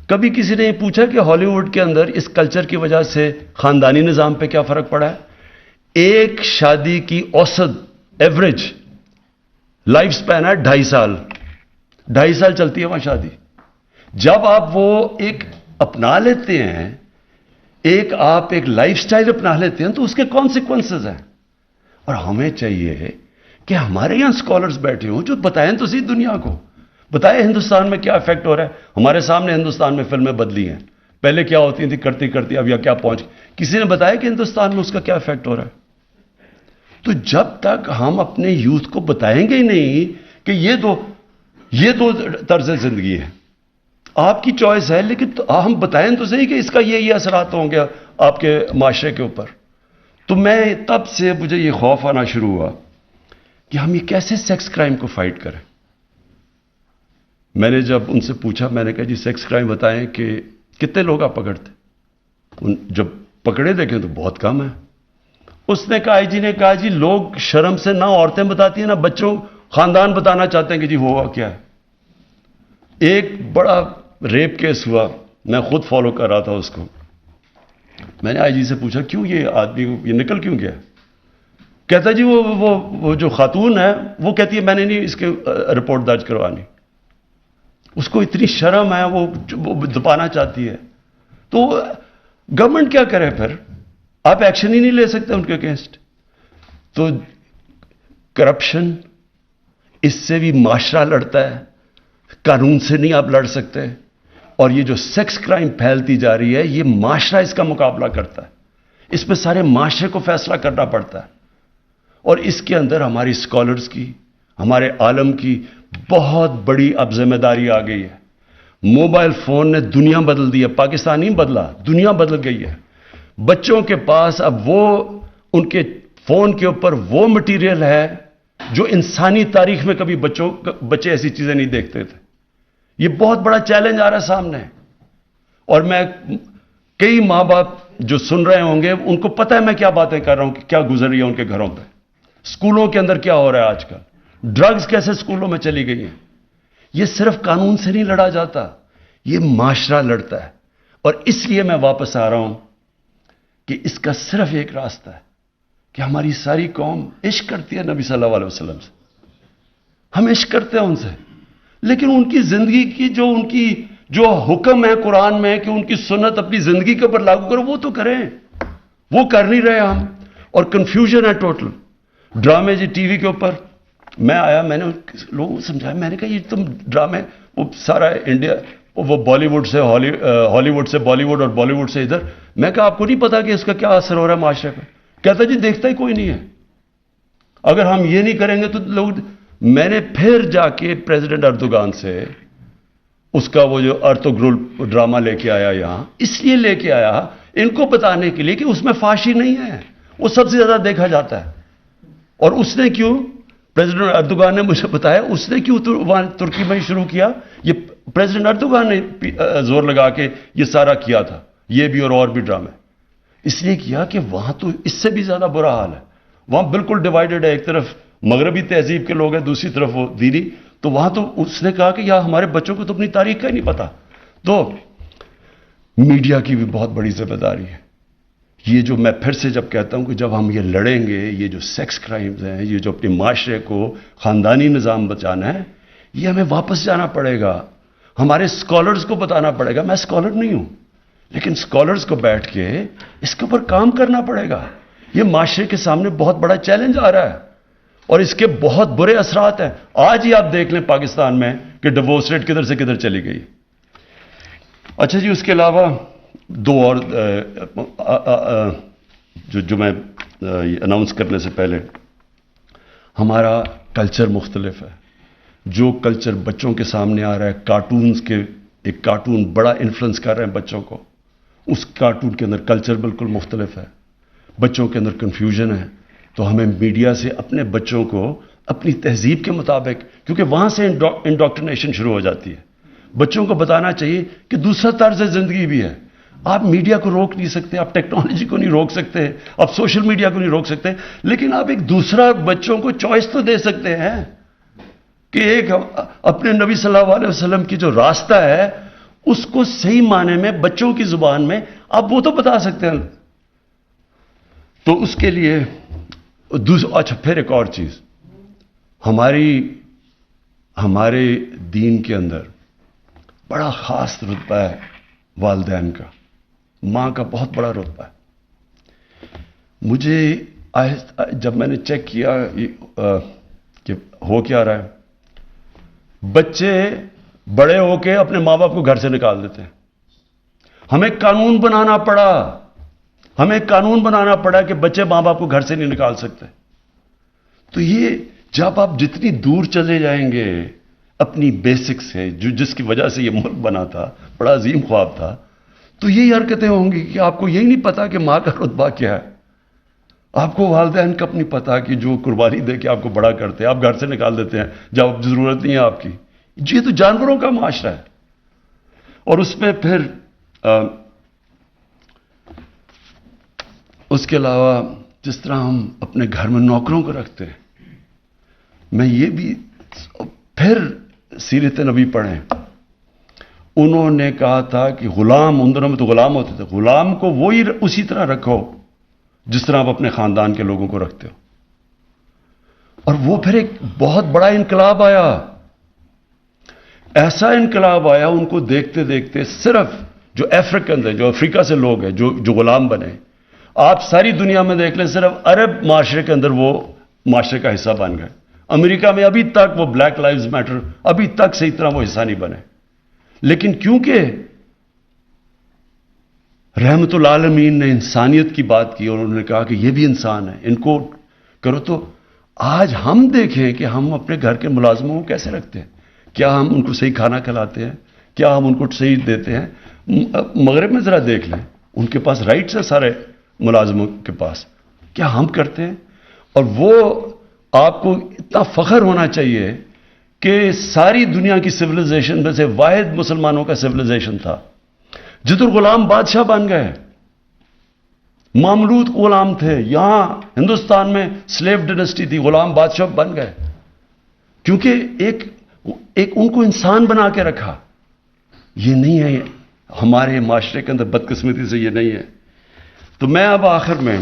کبھی کسی نے یہ پوچھا کہ ہالی ووڈ کے اندر اس کلچر کی وجہ سے خاندانی نظام پہ کیا فرق پڑا ہے؟ ایک شادی کی اوسط ایوریج لائف سپین ہے 2.5 سال. 2.5 سال چلتی ہے وہاں شادی. جب آپ وہ ایک اپنا لیتے ہیں, آپ ایک لائف سٹائل اپنا لیتے ہیں, تو اس کے کانسیکوینسز ہیں. اور ہمیں چاہیے کہ ہمارے یہاں اسکالرز بیٹھے ہوں جو بتائیں تو صحیح دنیا کو, بتائیں ہندوستان میں کیا افیکٹ ہو رہا ہے. ہمارے سامنے ہندوستان میں فلمیں بدلی ہیں, پہلے کیا ہوتی تھیں کرتی اب یہاں کیا پہنچ. کسی نے بتایا کہ ہندوستان میں اس کا کیا افیکٹ ہو رہا ہے؟ تو جب تک ہم اپنے یوتھ کو بتائیں گے ہی نہیں کہ یہ تو طرز زندگی ہے, آپ کی چوائس ہے, لیکن ہم بتائیں تو صحیح کہ اس کا یہ اثرات ہوں گے آپ کے معاشرے کے اوپر. تو میں تب سے مجھے یہ خوف آنا شروع ہوا کہ ہم یہ کیسے سیکس کرائم کو فائٹ کریں. میں نے جب ان سے پوچھا, میں نے کہا جی سیکس کرائم بتائیں کہ کتنے لوگ آپ پکڑتے؟ جب پکڑے دیکھیں تو بہت کم ہے. اس نے کہا, آئی جی نے کہا, جی لوگ شرم سے نہ عورتیں بتاتی ہیں نہ بچوں, خاندان بتانا چاہتے ہیں کہ جی ہوا کیا ہے. ایک بڑا ریپ کیس ہوا میں خود فالو کر رہا تھا اس کو. میں نے آئی جی سے پوچھا کیوں یہ آدمی یہ نکل کیوں گیا؟ کہتا جی وہ جو خاتون ہے وہ کہتی ہے میں نے نہیں اس کے رپورٹ درج کروانی. اس کو اتنی شرم ہے, وہ دبانا چاہتی ہے. تو گورنمنٹ کیا کرے پھر؟ آپ ایکشن ہی نہیں لے سکتے ان کے اگینسٹ. تو کرپشن, اس سے بھی معاشرہ لڑتا ہے, قانون سے نہیں آپ لڑ سکتے. اور یہ جو سیکس کرائم پھیلتی جا رہی ہے یہ معاشرہ اس کا مقابلہ کرتا ہے. اس پہ سارے معاشرے کو فیصلہ کرنا پڑتا ہے. اور اس کے اندر ہماری اسکالرز کی, ہمارے عالم کی بہت بڑی اب ذمہ داری آ گئی ہے. موبائل فون نے دنیا بدل دی ہے, پاکستان نہیں بدلا, دنیا بدل گئی ہے. بچوں کے پاس اب وہ ان کے فون کے اوپر وہ مٹیریل ہے جو انسانی تاریخ میں کبھی بچے ایسی چیزیں نہیں دیکھتے تھے. یہ بہت بڑا چیلنج آ رہا ہے سامنے. اور میں کئی ماں باپ جو سن رہے ہوں گے ان کو پتہ ہے میں کیا باتیں کر رہا ہوں کہ کیا گزر رہی ہے ان کے گھروں پہ. اسکولوں کے اندر کیا ہو رہا ہے آج کل, ڈرگز کیسے اسکولوں میں چلی گئی ہیں. یہ صرف قانون سے نہیں لڑا جاتا, یہ معاشرہ لڑتا ہے. اور اس لیے میں واپس آ رہا ہوں کہ اس کا صرف ایک راستہ ہے کہ ہماری ساری قوم عشق کرتی ہے نبی صلی اللہ علیہ وسلم سے. ہم عشق کرتے ہیں ان سے, لیکن ان کی زندگی کی جو حکم ہے قرآن میں کہ ان کی سنت اپنی زندگی کے اوپر لاگو کرو, وہ تو کریں. وہ کر نہیں رہے ہم. اور کنفیوژن ہے ٹوٹل. ڈرامے جی ٹی وی کے اوپر میں آیا, میں نے لوگوں کو سمجھایا, میں نے کہا یہ تم ڈرامے وہ سارا انڈیا وہ بالی ووڈ سے ہالی ووڈ سے بالی ووڈ اور بالی ووڈ سے ادھر. میں کہا آپ کو نہیں پتا کہ اس کا کیا اثر ہو رہا ہے معاشرے پہ؟ کہتا جی دیکھتا ہی کوئی نہیں ہے. اگر ہم یہ نہیں کریں گے تو لوگ. میں نے پھر جا کے پریزیڈنٹ اردوغان سے اس کا وہ جو ارطغرل ڈرامہ لے کے آیا یہاں, اس لیے لے کے آیا ان کو بتانے کے لیے کہ اس میں فحاشی نہیں ہے, وہ سب سے زیادہ دیکھا جاتا ہے. اور اس نے کیوں, پریزیڈنٹ اردوغان نے مجھے بتایا, اس نے کیوں وہاں ترکی میں شروع کیا. یہ پریزیڈنٹ اردوغان نے زور لگا کے یہ سارا کیا تھا, یہ بھی اور بھی ڈرامے. اس لیے کیا کہ وہاں تو اس سے بھی زیادہ برا حال ہے. وہاں بالکل ڈیوائیڈڈ ہے, ایک طرف مغربی تہذیب کے لوگ ہیں, دوسری طرف وہ دینی. تو وہاں تو اس نے کہا کہ یار ہمارے بچوں کو تو اپنی تاریخ کا ہی نہیں پتا. تو میڈیا کی بھی بہت بڑی ذمہ داری ہے. یہ جو میں پھر سے جب کہتا ہوں کہ جب ہم یہ لڑیں گے, یہ جو سیکس کرائمز ہیں, یہ جو اپنے معاشرے کو خاندانی نظام بچانا ہے, یہ ہمیں واپس جانا پڑے گا. ہمارے اسکالرز کو بتانا پڑے گا. میں اسکالر نہیں ہوں, لیکن اسکالرز کو بیٹھ کے اس کے اوپر کام کرنا پڑے گا. یہ معاشرے کے سامنے بہت بڑا چیلنج آ رہا ہے اور اس کے بہت برے اثرات ہیں. آج ہی آپ دیکھ لیں پاکستان میں کہ ڈیورس ریٹ کدھر سے کدھر چلی گئی. اچھا جی, اس کے علاوہ دو اور جو میں اناؤنس کرنے سے پہلے, ہمارا کلچر مختلف ہے. جو کلچر بچوں کے سامنے آ رہا ہے, کارٹونز کے, ایک کارٹون بڑا انفلوئنس کر رہے ہیں بچوں کو. اس کارٹون کے اندر کلچر بالکل مختلف ہے. بچوں کے اندر کنفیوژن ہے. تو ہمیں میڈیا سے اپنے بچوں کو اپنی تہذیب کے مطابق, کیونکہ وہاں سے انڈوکٹرینیشن شروع ہو جاتی ہے, بچوں کو بتانا چاہیے کہ دوسرا طرز زندگی بھی ہے. آپ میڈیا کو روک نہیں سکتے, آپ ٹیکنالوجی کو نہیں روک سکتے, آپ سوشل میڈیا کو نہیں روک سکتے, لیکن آپ ایک دوسرا بچوں کو چوائس تو دے سکتے ہیں کہ ایک اپنے نبی صلی اللہ علیہ وسلم کی جو راستہ ہے اس کو صحیح معنی میں بچوں کی زبان میں آپ وہ تو بتا سکتے ہیں. تو اس کے لیے اچھا, پھر ایک اور چیز, ہمارے دین کے اندر بڑا خاص رتبہ ہے والدین کا, ماں کا بہت بڑا رتبہ ہے. مجھے جب میں نے چیک کیا کہ ہو کیا رہا ہے, بچے بڑے ہو کے اپنے ماں باپ کو گھر سے نکال دیتے ہیں. ہمیں قانون بنانا پڑا کہ بچے ماں باپ کو گھر سے نہیں نکال سکتے. تو یہ جب آپ جتنی دور چلے جائیں گے اپنی بیسک سے, جس کی وجہ سے یہ ملک بنا تھا, بڑا عظیم خواب تھا, تو یہی حرکتیں ہوں گی کہ آپ کو یہی نہیں پتا کہ ماں کا رتبہ کیا ہے, آپ کو والدین کا نہیں پتا کہ جو قربانی دے کے آپ کو بڑا کرتے ہیں, آپ گھر سے نکال دیتے ہیں جب ضرورت نہیں ہے آپ کی. یہ تو جانوروں کا معاشرہ ہے. اور اس میں پھر اس کے علاوہ جس طرح ہم اپنے گھر میں نوکروں کو رکھتے ہیں, میں یہ بھی پھر سیرت نبی پڑھیں انہوں نے کہا تھا کہ غلام، ان دنوں میں تو غلام ہوتے تھے، غلام کو وہی اسی طرح رکھو جس طرح آپ اپنے خاندان کے لوگوں کو رکھتے ہو. اور وہ پھر ایک بہت بڑا انقلاب آیا، ایسا انقلاب آیا ان کو دیکھتے دیکھتے. صرف جو افریقن ہیں، جو افریقہ سے لوگ ہیں جو غلام بنے، آپ ساری دنیا میں دیکھ لیں، صرف عرب معاشرے کے اندر وہ معاشرے کا حصہ بن گئے. امریکہ میں ابھی تک وہ بلیک لائیوز میٹر ابھی تک صحیح طرح وہ حصہ نہیں بنے. لیکن کیونکہ رحمت العالمین نے انسانیت کی بات کی اور انہوں نے کہا کہ یہ بھی انسان ہے، ان کو کرو، تو آج ہم دیکھیں کہ ہم اپنے گھر کے ملازموں کو کیسے رکھتے ہیں. کیا ہم ان کو صحیح کھانا کھلاتے ہیں؟ کیا ہم ان کو صحیح دیتے ہیں؟ مغرب میں ذرا دیکھ لیں، ان کے پاس رائٹس ہیں سارے ملازموں کے پاس. کیا ہم کرتے ہیں؟ اور وہ آپ کو اتنا فخر ہونا چاہیے کہ ساری دنیا کی سویلائزیشن میں سے واحد مسلمانوں کا سویلائزیشن تھا جدھر غلام بادشاہ بن گئے. مملوک غلام تھے، یہاں ہندوستان میں سلیو ڈائنسٹی تھی، غلام بادشاہ بن گئے کیونکہ ایک ان کو انسان بنا کے رکھا. یہ نہیں ہے ہمارے معاشرے کے اندر، بدقسمتی سے یہ نہیں ہے. تو میں اب آخر میں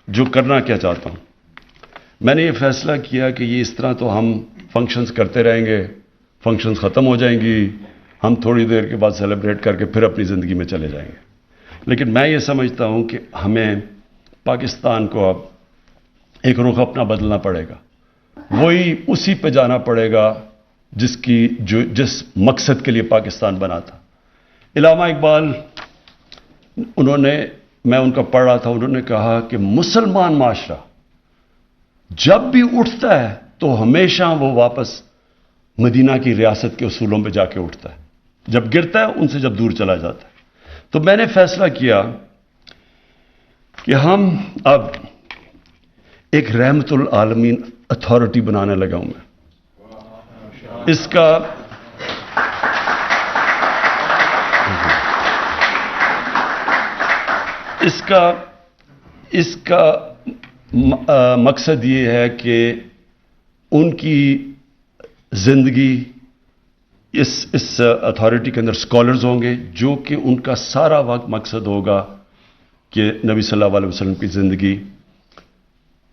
جو کرنا کیا چاہتا ہوں، میں نے یہ فیصلہ کیا کہ یہ اس طرح تو ہم فنکشنز کرتے رہیں گے، فنکشنز ختم ہو جائیں گی، ہم تھوڑی دیر کے بعد سیلیبریٹ کر کے پھر اپنی زندگی میں چلے جائیں گے. لیکن میں یہ سمجھتا ہوں کہ ہمیں پاکستان کو اب ایک رخ اپنا بدلنا پڑے گا، وہی اسی پہ جانا پڑے گا جس مقصد کے لیے پاکستان بنا تھا. علامہ اقبال، میں ان کا پڑھ رہا تھا، انہوں نے کہا کہ مسلمان معاشرہ جب بھی اٹھتا ہے تو ہمیشہ وہ واپس مدینہ کی ریاست کے اصولوں پہ جا کے اٹھتا ہے، جب گرتا ہے ان سے جب دور چلا جاتا ہے. تو میں نے فیصلہ کیا کہ ہم اب ایک رحمت العالمین اتھارٹی بنانے لگا ہوں. میں اس کا مقصد یہ ہے کہ ان کی زندگی اس اتھارٹی کے اندر اسکالرز ہوں گے جو کہ ان کا سارا وقت مقصد ہوگا کہ نبی صلی اللہ علیہ وسلم کی زندگی،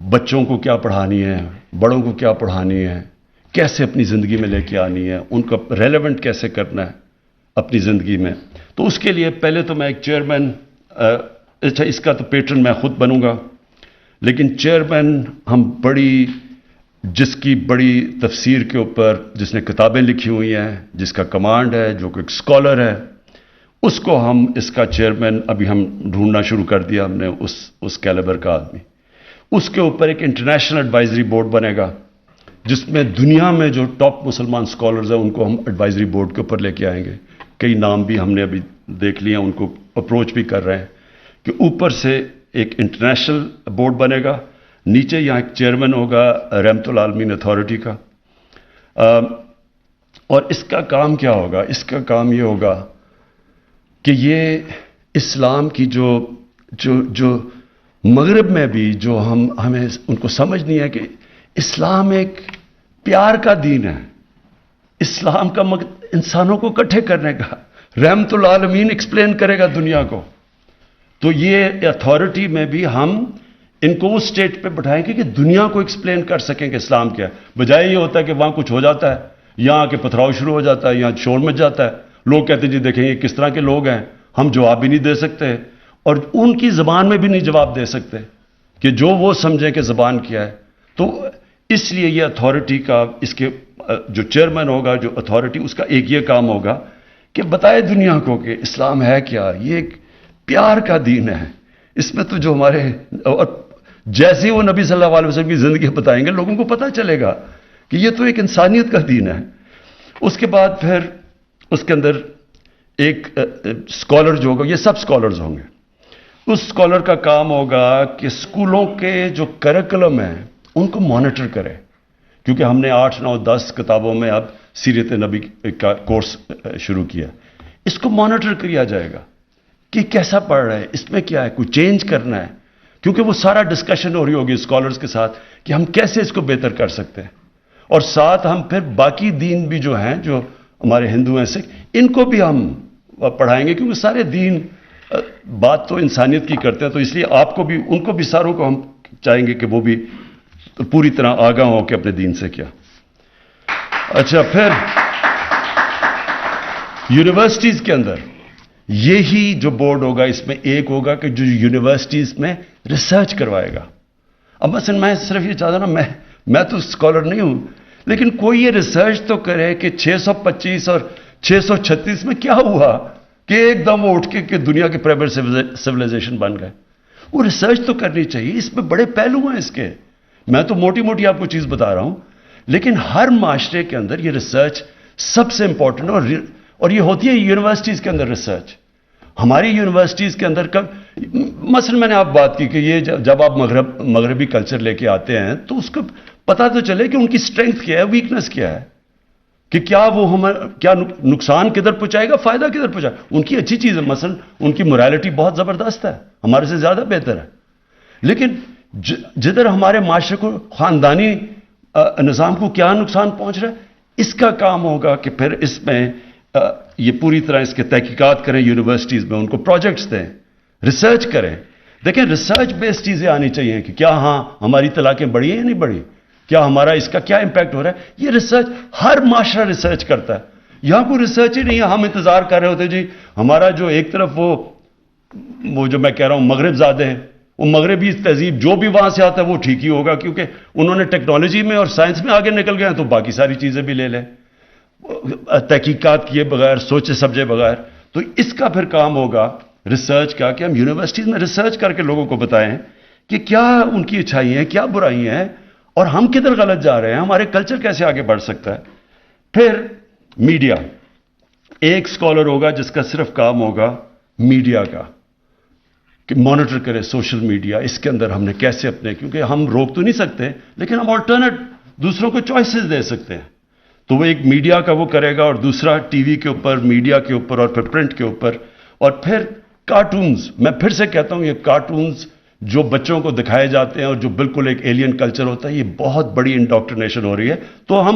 بچوں کو کیا پڑھانی ہے، بڑوں کو کیا پڑھانی ہے، کیسے اپنی زندگی میں لے کے آنی ہے، ان کو ریلیونٹ کیسے کرنا ہے اپنی زندگی میں. تو اس کے لیے پہلے تو میں ایک چیئرمین، اچھا اس کا تو پیٹرن میں خود بنوں گا، لیکن چیئرمین ہم جس کی بڑی تفسیر کے اوپر جس نے کتابیں لکھی ہوئی ہیں، جس کا کمانڈ ہے، جو کہ ایک اسکالر ہے، اس کو ہم اس کا چیئرمین ابھی ہم ڈھونڈنا شروع کر دیا ہم نے، اس کیلیبر کا آدمی. اس کے اوپر ایک انٹرنیشنل ایڈوائزری بورڈ بنے گا جس میں دنیا میں جو ٹاپ مسلمان اسکالرز ہیں ان کو ہم ایڈوائزری بورڈ کے اوپر لے کے آئیں گے. کئی نام بھی ہم نے ابھی دیکھ لیے ہیں، ان کو اپروچ بھی کر رہے ہیں کہ اوپر سے ایک انٹرنیشنل بورڈ بنے گا، نیچے یہاں ایک چیئرمین ہوگا رحمت العالمین اتھارٹی کا. اور اس کا کام کیا ہوگا؟ اس کا کام یہ ہوگا کہ یہ اسلام کی جو مغرب میں بھی جو ہمیں ان کو سمجھ نہیں ہے کہ اسلام ایک پیار کا دین ہے، اسلام کا انسانوں کو اکٹھے کرنے کا. رحمت العالمین ایکسپلین کرے گا دنیا کو. تو یہ اتھارٹی میں بھی ہم ان کو اس سٹیج پہ بٹھائیں گے کہ دنیا کو ایکسپلین کر سکیں کہ اسلام کیا ہے، بجائے یہ ہوتا ہے کہ وہاں کچھ ہو جاتا ہے، یہاں کے پتھراؤ شروع ہو جاتا ہے، یہاں شور مچ جاتا ہے، لوگ کہتے ہیں جی دیکھیں یہ کس طرح کے لوگ ہیں، ہم جواب بھی نہیں دے سکتے اور ان کی زبان میں بھی نہیں جواب دے سکتے کہ جو وہ سمجھیں کہ زبان کیا ہے. تو اس لیے یہ اتھارٹی کا، اس کے جو چیئرمین ہوگا، جو اتھارٹی، اس کا ایک یہ کام ہوگا کہ بتائے دنیا کو کہ اسلام ہے کیا. یہ ایک پیار کا دین ہے، اس میں تو جو ہمارے، اور جیسے وہ نبی صلی اللہ علیہ وسلم کی زندگی بتائیں گے لوگوں کو پتہ چلے گا کہ یہ تو ایک انسانیت کا دین ہے. اس کے بعد پھر اس کے اندر ایک اسکالر جو ہوگا، یہ سب اسکالرز ہوں گے. اس اسکالر کا کام ہوگا کہ اسکولوں کے جو کریکولم ہیں ان کو مانیٹر کرے، کیونکہ ہم نے 8، 9، 10 کتابوں میں اب سیرت نبی کا کورس شروع کیا. اس کو مانیٹر کیا جائے گا کہ کیسا پڑھ رہا ہے، اس میں کیا ہے، کوئی چینج کرنا ہے، کیونکہ وہ سارا ڈسکشن ہو رہی ہوگی اسکالرز کے ساتھ کہ ہم کیسے اس کو بہتر کر سکتے ہیں. اور ساتھ ہم پھر باقی دین بھی جو ہیں، جو ہمارے ہندو ہیں سکھ، ان کو بھی ہم پڑھائیں گے، کیونکہ سارے دین بات تو انسانیت کی کرتے ہیں، تو اس لیے آپ کو بھی، ان کو بھی ساروں کو ہم چاہیں گے کہ وہ بھی پوری طرح آگاہ ہو کہ اپنے دین سے کیا۔ اچھا، پھر یونیورسٹیز کے اندر یہی جو بورڈ ہوگا، اس میں ایک ہوگا کہ جو یونیورسٹیز میں ریسرچ کروائے گا۔ اب مثلا میں صرف یہ چاہتا نا، میں تو اسکالر نہیں ہوں، لیکن کوئی یہ ریسرچ تو کرے کہ 625 اور 636 میں کیا ہوا کہ ایک دم وہ اٹھ کے کہ دنیا کے پرائمری سویلائزیشن بن گئے۔ وہ ریسرچ تو کرنی چاہیے، اس میں بڑے پہلو ہیں اس کے، میں تو موٹی موٹی آپ کو چیز بتا رہا ہوں، لیکن ہر معاشرے کے اندر یہ ریسرچ سب سے امپورٹنٹ، اور یہ ہوتی ہے یونیورسٹیز کے اندر ریسرچ۔ ہماری یونیورسٹیز کے اندر مثلا میں نے آپ بات کی کہ یہ جب آپ مغربی کلچر لے کے آتے ہیں تو اس کو پتہ تو چلے کہ ان کی اسٹرینگتھ کیا ہے، ویکنس کیا ہے، کہ کیا وہ کیا نقصان کدھر پہنچائے گا، فائدہ کدھر پہنچائے گا۔ ان کی اچھی چیز ہے، مثلا ان کی مورالٹی بہت زبردست ہے، ہمارے سے زیادہ بہتر ہے، لیکن جدھر ہمارے معاشرے کو، خاندانی نظام کو کیا نقصان پہنچ رہا ہے، اس کا کام ہوگا کہ پھر اس میں یہ پوری طرح اس کے تحقیقات کریں یونیورسٹیز میں، ان کو پروجیکٹس دیں، ریسرچ کریں۔ دیکھیں ریسرچ بیسڈ چیزیں آنی چاہیے کہ کیا ہاں ہماری طلاقیں بڑھی ہیں یا نہیں بڑھی، کیا ہمارا اس کا کیا امپیکٹ ہو رہا ہے۔ یہ ریسرچ ہر معاشرہ ریسرچ کرتا ہے، یہاں کوئی ریسرچ ہی نہیں ہے۔ ہم انتظار کر رہے ہوتے جی ہمارا جو ایک طرف وہ جو میں کہہ رہا ہوں مغرب زادے ہیں، وہ مغربی تہذیب جو بھی وہاں سے آتا ہے وہ ٹھیک ہی ہوگا، کیونکہ انہوں نے ٹیکنالوجی میں اور سائنس میں آگے نکل گئے ہیں، تو باقی ساری چیزیں بھی لے لیں تحقیقات کیے بغیر، سوچے سمجھے بغیر۔ تو اس کا پھر کام ہوگا ریسرچ کا کہ ہم یونیورسٹیز میں ریسرچ کر کے لوگوں کو بتائیں کہ کیا ان کی اچھائی ہیں، کیا برائی ہیں، اور ہم کدھر غلط جا رہے ہیں، ہمارے کلچر کیسے آگے بڑھ سکتا ہے۔ پھر میڈیا، ایک اسکالر ہوگا جس کا صرف کام ہوگا میڈیا کا، کہ مانیٹر کرے سوشل میڈیا، اس کے اندر ہم نے کیسے اپنے، کیونکہ ہم روک تو نہیں سکتے لیکن ہم آلٹرنیٹ دوسروں کو چوائسز دے سکتے ہیں، تو وہ ایک میڈیا کا وہ کرے گا، اور دوسرا ٹی وی کے اوپر، میڈیا کے اوپر، اور پھر پرنٹ کے اوپر، اور پھر کارٹونز۔ میں پھر سے کہتا ہوں یہ کارٹونز جو بچوں کو دکھائے جاتے ہیں اور جو بالکل ایک ایلین کلچر ہوتا ہے، یہ بہت بڑی انڈاکٹرینیشن ہو رہی ہے۔ تو ہم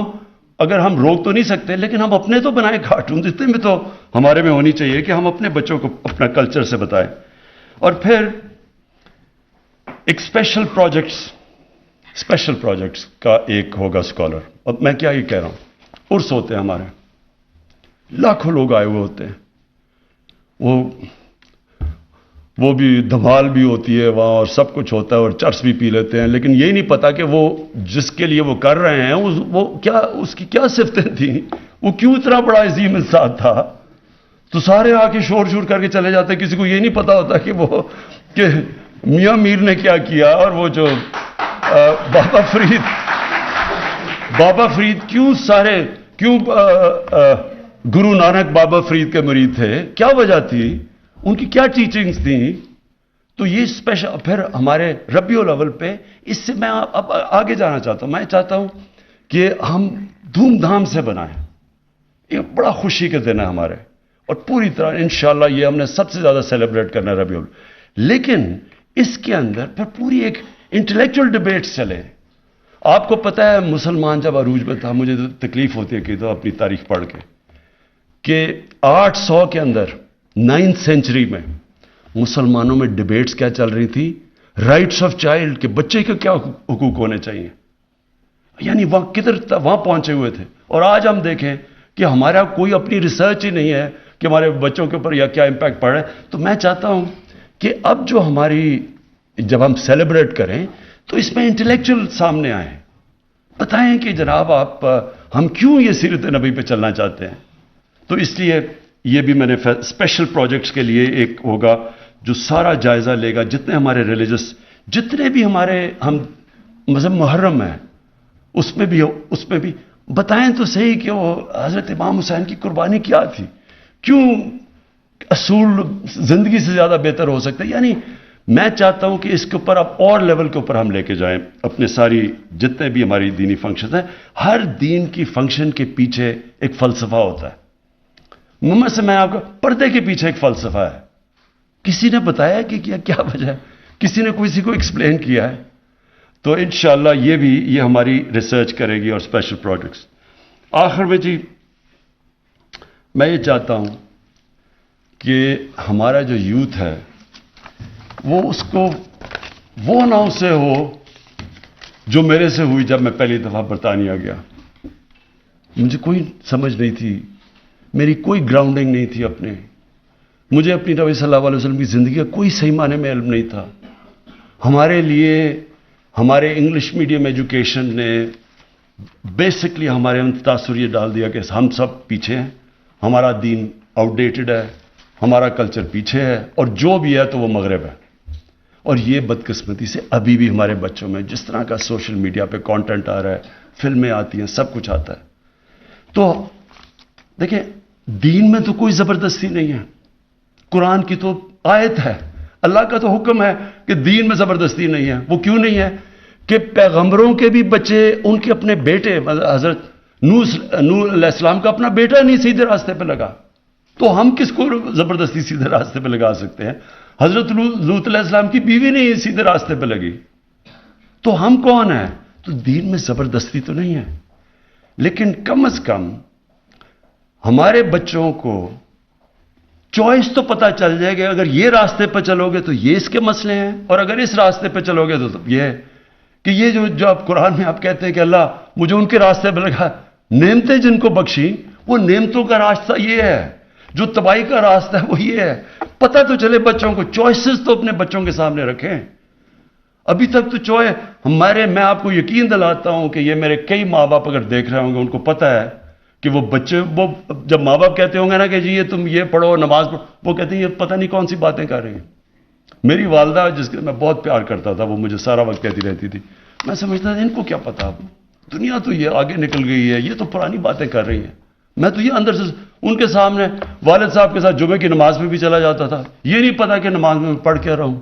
اگر ہم روک تو نہیں سکتے لیکن ہم اپنے تو بنائیں کارٹونز، اتنے میں تو ہمارے میں ہونی چاہیے کہ ہم اپنے بچوں کو اپنا کلچر سے بتائیں۔ اور پھر ایک اسپیشل پروجیکٹس کا ایک ہوگا اسکالر۔ اب میں کیا یہ کہہ رہا ہوں، عرس ہوتے ہیں ہمارے، لاکھوں لوگ آئے ہوئے ہوتے ہیں، وہ بھی دھمال بھی ہوتی ہے وہاں اور سب کچھ ہوتا ہے اور چرس بھی پی لیتے ہیں، لیکن یہی نہیں پتا کہ وہ جس کے لیے وہ کر رہے ہیں وہ کیا، اس کی کیا صفتیں تھیں، وہ کیوں اتنا بڑا عظیم انسان تھا۔ تو سارے آ کے شور کر کے چلے جاتے ہیں، کسی کو یہ نہیں پتا ہوتا کہ میاں میر نے کیا کیا، اور وہ جو بابا فرید کیوں گرو نانک بابا فرید کے مرید تھے، کیا وجہ تھی، ان کی کیا ٹیچنگز تھیں۔ تو یہ اسپیشل، پھر ہمارے ربیع الاول پہ، اس سے میں اب آگے جانا چاہتا ہوں، میں چاہتا ہوں کہ ہم دھوم دھام سے بنائیں، یہ بڑا خوشی کے دن ہے ہمارے، اور پوری طرح انشاءاللہ یہ ہم نے سب سے زیادہ سیلیبریٹ کرنا ہے ربیع الاول، لیکن اس کے اندر پھر پوری ایک انٹلیکچوئل ڈیبیٹس چلے۔ آپ کو پتہ ہے مسلمان جب عروج میں تھا، مجھے تکلیف ہوتی ہے کہ تو اپنی تاریخ پڑھ کے، کہ 800 کے اندر 9th سینچری میں مسلمانوں میں ڈیبیٹس کیا چل رہی تھی، رائٹس آف چائلڈ، کہ بچے کے کیا حقوق ہونے چاہیے، یعنی وہاں پہنچے ہوئے تھے۔ اور آج ہم دیکھیں کہ ہمارا کوئی اپنی ریسرچ ہی نہیں ہے کہ ہمارے بچوں کے اوپر یا کیا امپیکٹ پڑ رہا ہے۔ تو میں چاہتا ہوں کہ اب جو جب ہم سیلیبریٹ کریں تو اس میں انٹلیکچوئل سامنے آئیں، بتائیں کہ جناب ہم کیوں یہ سیرت نبی پہ چلنا چاہتے ہیں۔ تو اس لیے یہ بھی میں نے اسپیشل پروجیکٹس کے لیے ایک ہوگا جو سارا جائزہ لے گا، جتنے ہمارے ریلیجس، جتنے بھی ہم مذہب محرم ہیں، اس میں بھی بتائیں تو صحیح کہ وہ حضرت امام حسین کی قربانی کیا تھی، کیوں اصول زندگی سے زیادہ بہتر ہو سکتے۔ یعنی میں چاہتا ہوں کہ اس کے اوپر اب اور لیول کے اوپر ہم لے کے جائیں اپنے ساری جتنے بھی ہماری دینی فنکشنز ہیں۔ ہر دین کی فنکشن کے پیچھے ایک فلسفہ ہوتا ہے، محمد سے میں آپ کو پردے کے پیچھے ایک فلسفہ ہے، کسی نے بتایا کہ کیا وجہ ہے، کسی نے کسی کو ایکسپلین کیا ہے۔ تو انشاءاللہ یہ ہماری ریسرچ کرے گی اور اسپیشل پروجیکٹس۔ آخر میں جی میں یہ چاہتا ہوں کہ ہمارا جو یوتھ ہے وہ اس کو وہ نہ اسے ہو جو میرے سے ہوئی جب میں پہلی دفعہ برطانیہ گیا. مجھے کوئی سمجھ نہیں تھی, میری کوئی گراؤنڈنگ نہیں تھی اپنے. مجھے اپنی نبی صلی اللہ علیہ وسلم کی زندگی کا کوئی صحیح معنی میں علم نہیں تھا. ہمارے لیے ہمارے انگلش میڈیم ایجوکیشن نے بیسکلی ہمارے اندر تاثر یہ ڈال دیا کہ ہم سب پیچھے ہیں, ہمارا دین آؤٹ ڈیٹڈ ہے, ہمارا کلچر پیچھے ہے, اور جو بھی ہے تو وہ مغرب ہے. اور یہ بدقسمتی سے ابھی بھی ہمارے بچوں میں جس طرح کا سوشل میڈیا پہ کانٹینٹ آ رہا ہے, فلمیں آتی ہیں, سب کچھ آتا ہے. تو دیکھیں, دین میں تو کوئی زبردستی نہیں ہے. قرآن کی تو آیت ہے, اللہ کا تو حکم ہے کہ دین میں زبردستی نہیں ہے. وہ کیوں نہیں ہے کہ پیغمبروں کے بھی بچے, ان کے اپنے بیٹے, حضرت نوح علیہ السلام کا اپنا بیٹا نہیں سیدھے راستے پہ لگا, تو ہم کس کو زبردستی سیدھے راستے پہ لگا سکتے ہیں؟ حضرت لوط علیہ السلام کی بیوی نہیں سیدھے راستے پہ لگی, تو ہم کون ہیں؟ تو دین میں زبردستی تو نہیں ہے, لیکن کم از کم ہمارے بچوں کو چوائس تو پتہ چل جائے گا. اگر یہ راستے پہ چلو گے تو یہ اس کے مسئلے ہیں, اور اگر اس راستے پہ چلو گے تو یہ ہے کہ یہ جو آپ قرآن میں آپ کہتے ہیں کہ اللہ مجھے ان کے راستے پہ لگا, نعمتیں جن کو بخشی, وہ نعمتوں کا راستہ یہ ہے, جو تباہی کا راستہ ہے وہ یہ ہے. پتہ تو چلے بچوں کو, چوائسز تو اپنے بچوں کے سامنے رکھیں. ابھی تک تو میں آپ کو یقین دلاتا ہوں کہ یہ میرے کئی ماں باپ اگر دیکھ رہے ہوں گے, ان کو پتہ ہے کہ وہ بچے, وہ جب ماں باپ کہتے ہوں گے نا کہ جی یہ تم یہ پڑھو, نماز پڑھو, وہ کہتے ہیں یہ پتہ نہیں کون سی باتیں کر رہی ہیں. میری والدہ جس کے میں بہت پیار کرتا تھا, وہ مجھے سارا وقت کہتی رہتی تھی, میں سمجھتا تھا ان کو کیا پتا, دنیا تو یہ آگے نکل گئی ہے, یہ تو پرانی باتیں کر رہی ہیں. میں تو یہ اندر سے ان کے سامنے والد صاحب کے ساتھ جمعے کی نماز میں بھی چلا جاتا تھا. یہ نہیں پتا کہ نماز میں پڑھ کے رہا ہوں,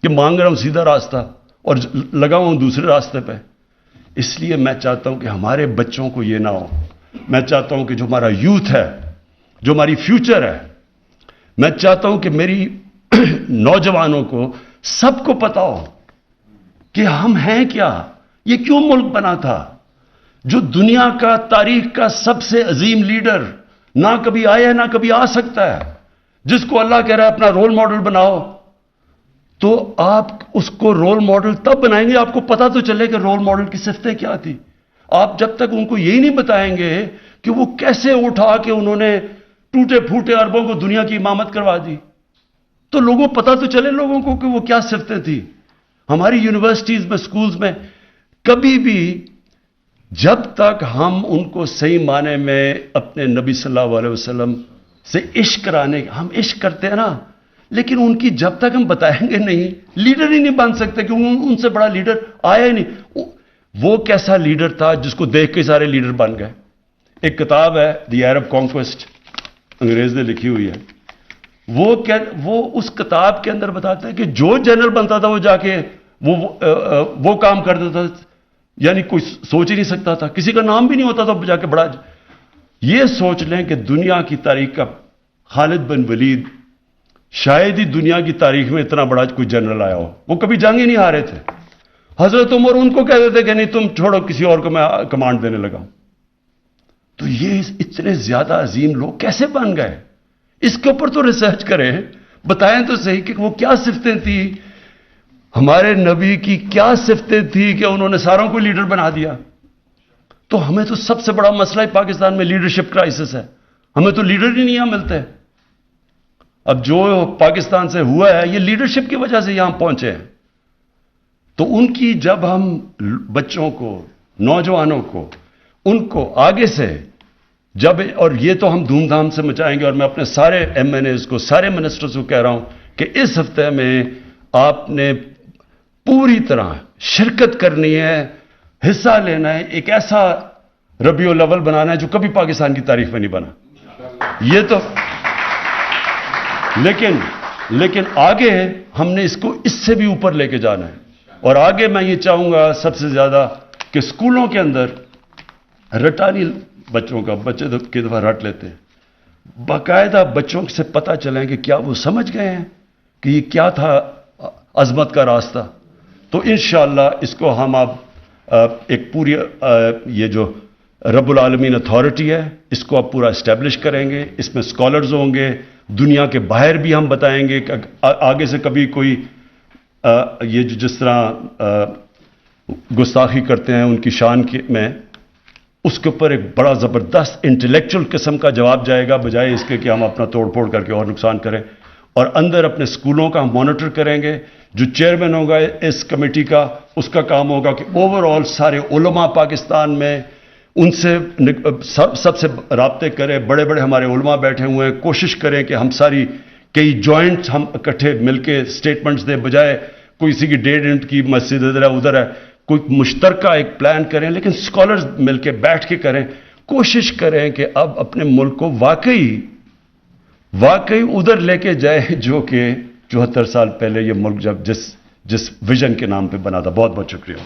کہ مانگ رہا ہوں سیدھا راستہ اور لگا ہوں دوسرے راستے پہ. اس لیے میں چاہتا ہوں کہ ہمارے بچوں کو یہ نہ ہو. میں چاہتا ہوں کہ جو ہمارا یوتھ ہے, جو ہماری فیوچر ہے, میں چاہتا ہوں کہ میری نوجوانوں کو سب کو پتا ہو کہ ہم ہیں کیا, یہ کیوں ملک بنا تھا, جو دنیا کا تاریخ کا سب سے عظیم لیڈر نہ کبھی آیا ہے نہ کبھی آ سکتا ہے, جس کو اللہ کہہ رہا ہے اپنا رول ماڈل بناؤ. تو آپ اس کو رول ماڈل تب بنائیں گے آپ کو پتا تو چلے کہ رول ماڈل کی صفتیں کیا تھی. آپ جب تک ان کو یہی نہیں بتائیں گے کہ وہ کیسے اٹھا کے انہوں نے ٹوٹے پھوٹے عربوں کو دنیا کی امامت کروا دی, تو لوگوں پتا تو چلے لوگوں کو کہ وہ کیا صفتیں تھیں. ہماری یونیورسٹیز میں, سکولز میں کبھی بھی جب تک ہم ان کو صحیح معنی میں اپنے نبی صلی اللہ علیہ وسلم سے عشق کرانے, ہم عشق کرتے ہیں نا, لیکن ان کی جب تک ہم بتائیں گے نہیں, لیڈر ہی نہیں بن سکتے, کیونکہ ان سے بڑا لیڈر آیا ہی نہیں. وہ کیسا لیڈر تھا جس کو دیکھ کے سارے لیڈر بن گئے. ایک کتاب ہے دی عرب کانکویسٹ, انگریز نے لکھی ہوئی ہے. وہ اس کتاب کے اندر بتاتا ہے کہ جو جنرل بنتا تھا وہ جا کے وہ کام کر دیتا تھا, یعنی کوئی سوچ ہی نہیں سکتا تھا, کسی کا نام بھی نہیں ہوتا تھا جا کے بڑا. یہ سوچ لیں کہ دنیا کی تاریخ کا خالد بن ولید شاید ہی دنیا کی تاریخ میں اتنا بڑا کوئی جنرل آیا ہو, وہ کبھی جنگ ہی نہیں ہارے تھے. حضرت عمر ان کو کہتے تھے کہ نہیں تم چھوڑو, کسی اور کو میں کمانڈ دینے لگا. تو یہ اتنے زیادہ عظیم لوگ کیسے بن گئے؟ اس کے اوپر تو ریسرچ کریں, بتائیں تو صحیح کہ وہ کیا صفتیں تھیں, ہمارے نبی کی کیا صفتیں تھیں کہ انہوں نے ساروں کو لیڈر بنا دیا. تو ہمیں تو سب سے بڑا مسئلہ ہی پاکستان میں لیڈرشپ کرائسس ہے, ہمیں تو لیڈر ہی نہیں ملتے. اب جو پاکستان سے ہوا ہے یہ لیڈرشپ کی وجہ سے یہاں پہنچے ہیں. تو ان کی جب ہم بچوں کو, نوجوانوں کو, ان کو آگے سے جب, اور یہ تو ہم دھوم دھام سے مچائیں گے, اور میں اپنے سارے ایم این ایز کو, سارے منسٹرز کو کہہ رہا ہوں کہ اس ہفتے میں آپ نے پوری طرح شرکت کرنی ہے, حصہ لینا ہے, ایک ایسا ربیع الاول بنانا ہے جو کبھی پاکستان کی تاریخ میں نہیں بنا. یہ تو لیکن آگے ہم نے اس کو اس سے بھی اوپر لے کے جانا ہے. اور آگے میں یہ چاہوں گا سب سے زیادہ کہ اسکولوں کے اندر رٹانی بچوں کا, بچے کی دفعہ رٹ لیتے ہیں, باقاعدہ بچوں سے پتہ چلیں کہ کیا وہ سمجھ گئے ہیں کہ یہ کیا تھا عظمت کا راستہ. تو انشاءاللہ اس کو ہم اب ایک پوری یہ جو رب العالمین اتھارٹی ہے، اس کو آپ پورا اسٹیبلش کریں گے، اس میں اسکالرز ہوں گے، دنیا کے باہر بھی ہم بتائیں گے کہ آگے سے کبھی کوئی یہ جس طرح گستاخی کرتے ہیں ان کی شان میں، اس کے اوپر ایک بڑا زبردست انٹلیکچوئل قسم کا جواب جائے گا، بجائے اس کے کہ ہم اپنا توڑ پھوڑ کر کے اور نقصان کریں۔ اور اندر اپنے اسکولوں کا ہم مانیٹر کریں گے، جو چیئرمین ہوگا اس کمیٹی کا، اس کا کام ہوگا کہ اوور آل سارے علماء پاکستان میں ان سے سب سے رابطے کریں، بڑے بڑے ہمارے علماء بیٹھے ہوئے ہیں، کوشش کریں کہ ہم ساری کئی جوائنٹ ہم اکٹھے مل کے اسٹیٹمنٹس دیں، بجائے کوئی سی کی 1.5 انچ کی مسجد ادھر ہے، کوئی مشترکہ ایک پلان کریں، لیکن اسکالرز مل کے بیٹھ کے کریں، کوشش کریں کہ اب اپنے ملک کو واقعی ادھر لے کے جائے جو کہ 74 سال پہلے یہ ملک جب جس ویژن کے نام پہ بنا تھا۔ بہت بہت شکریہ۔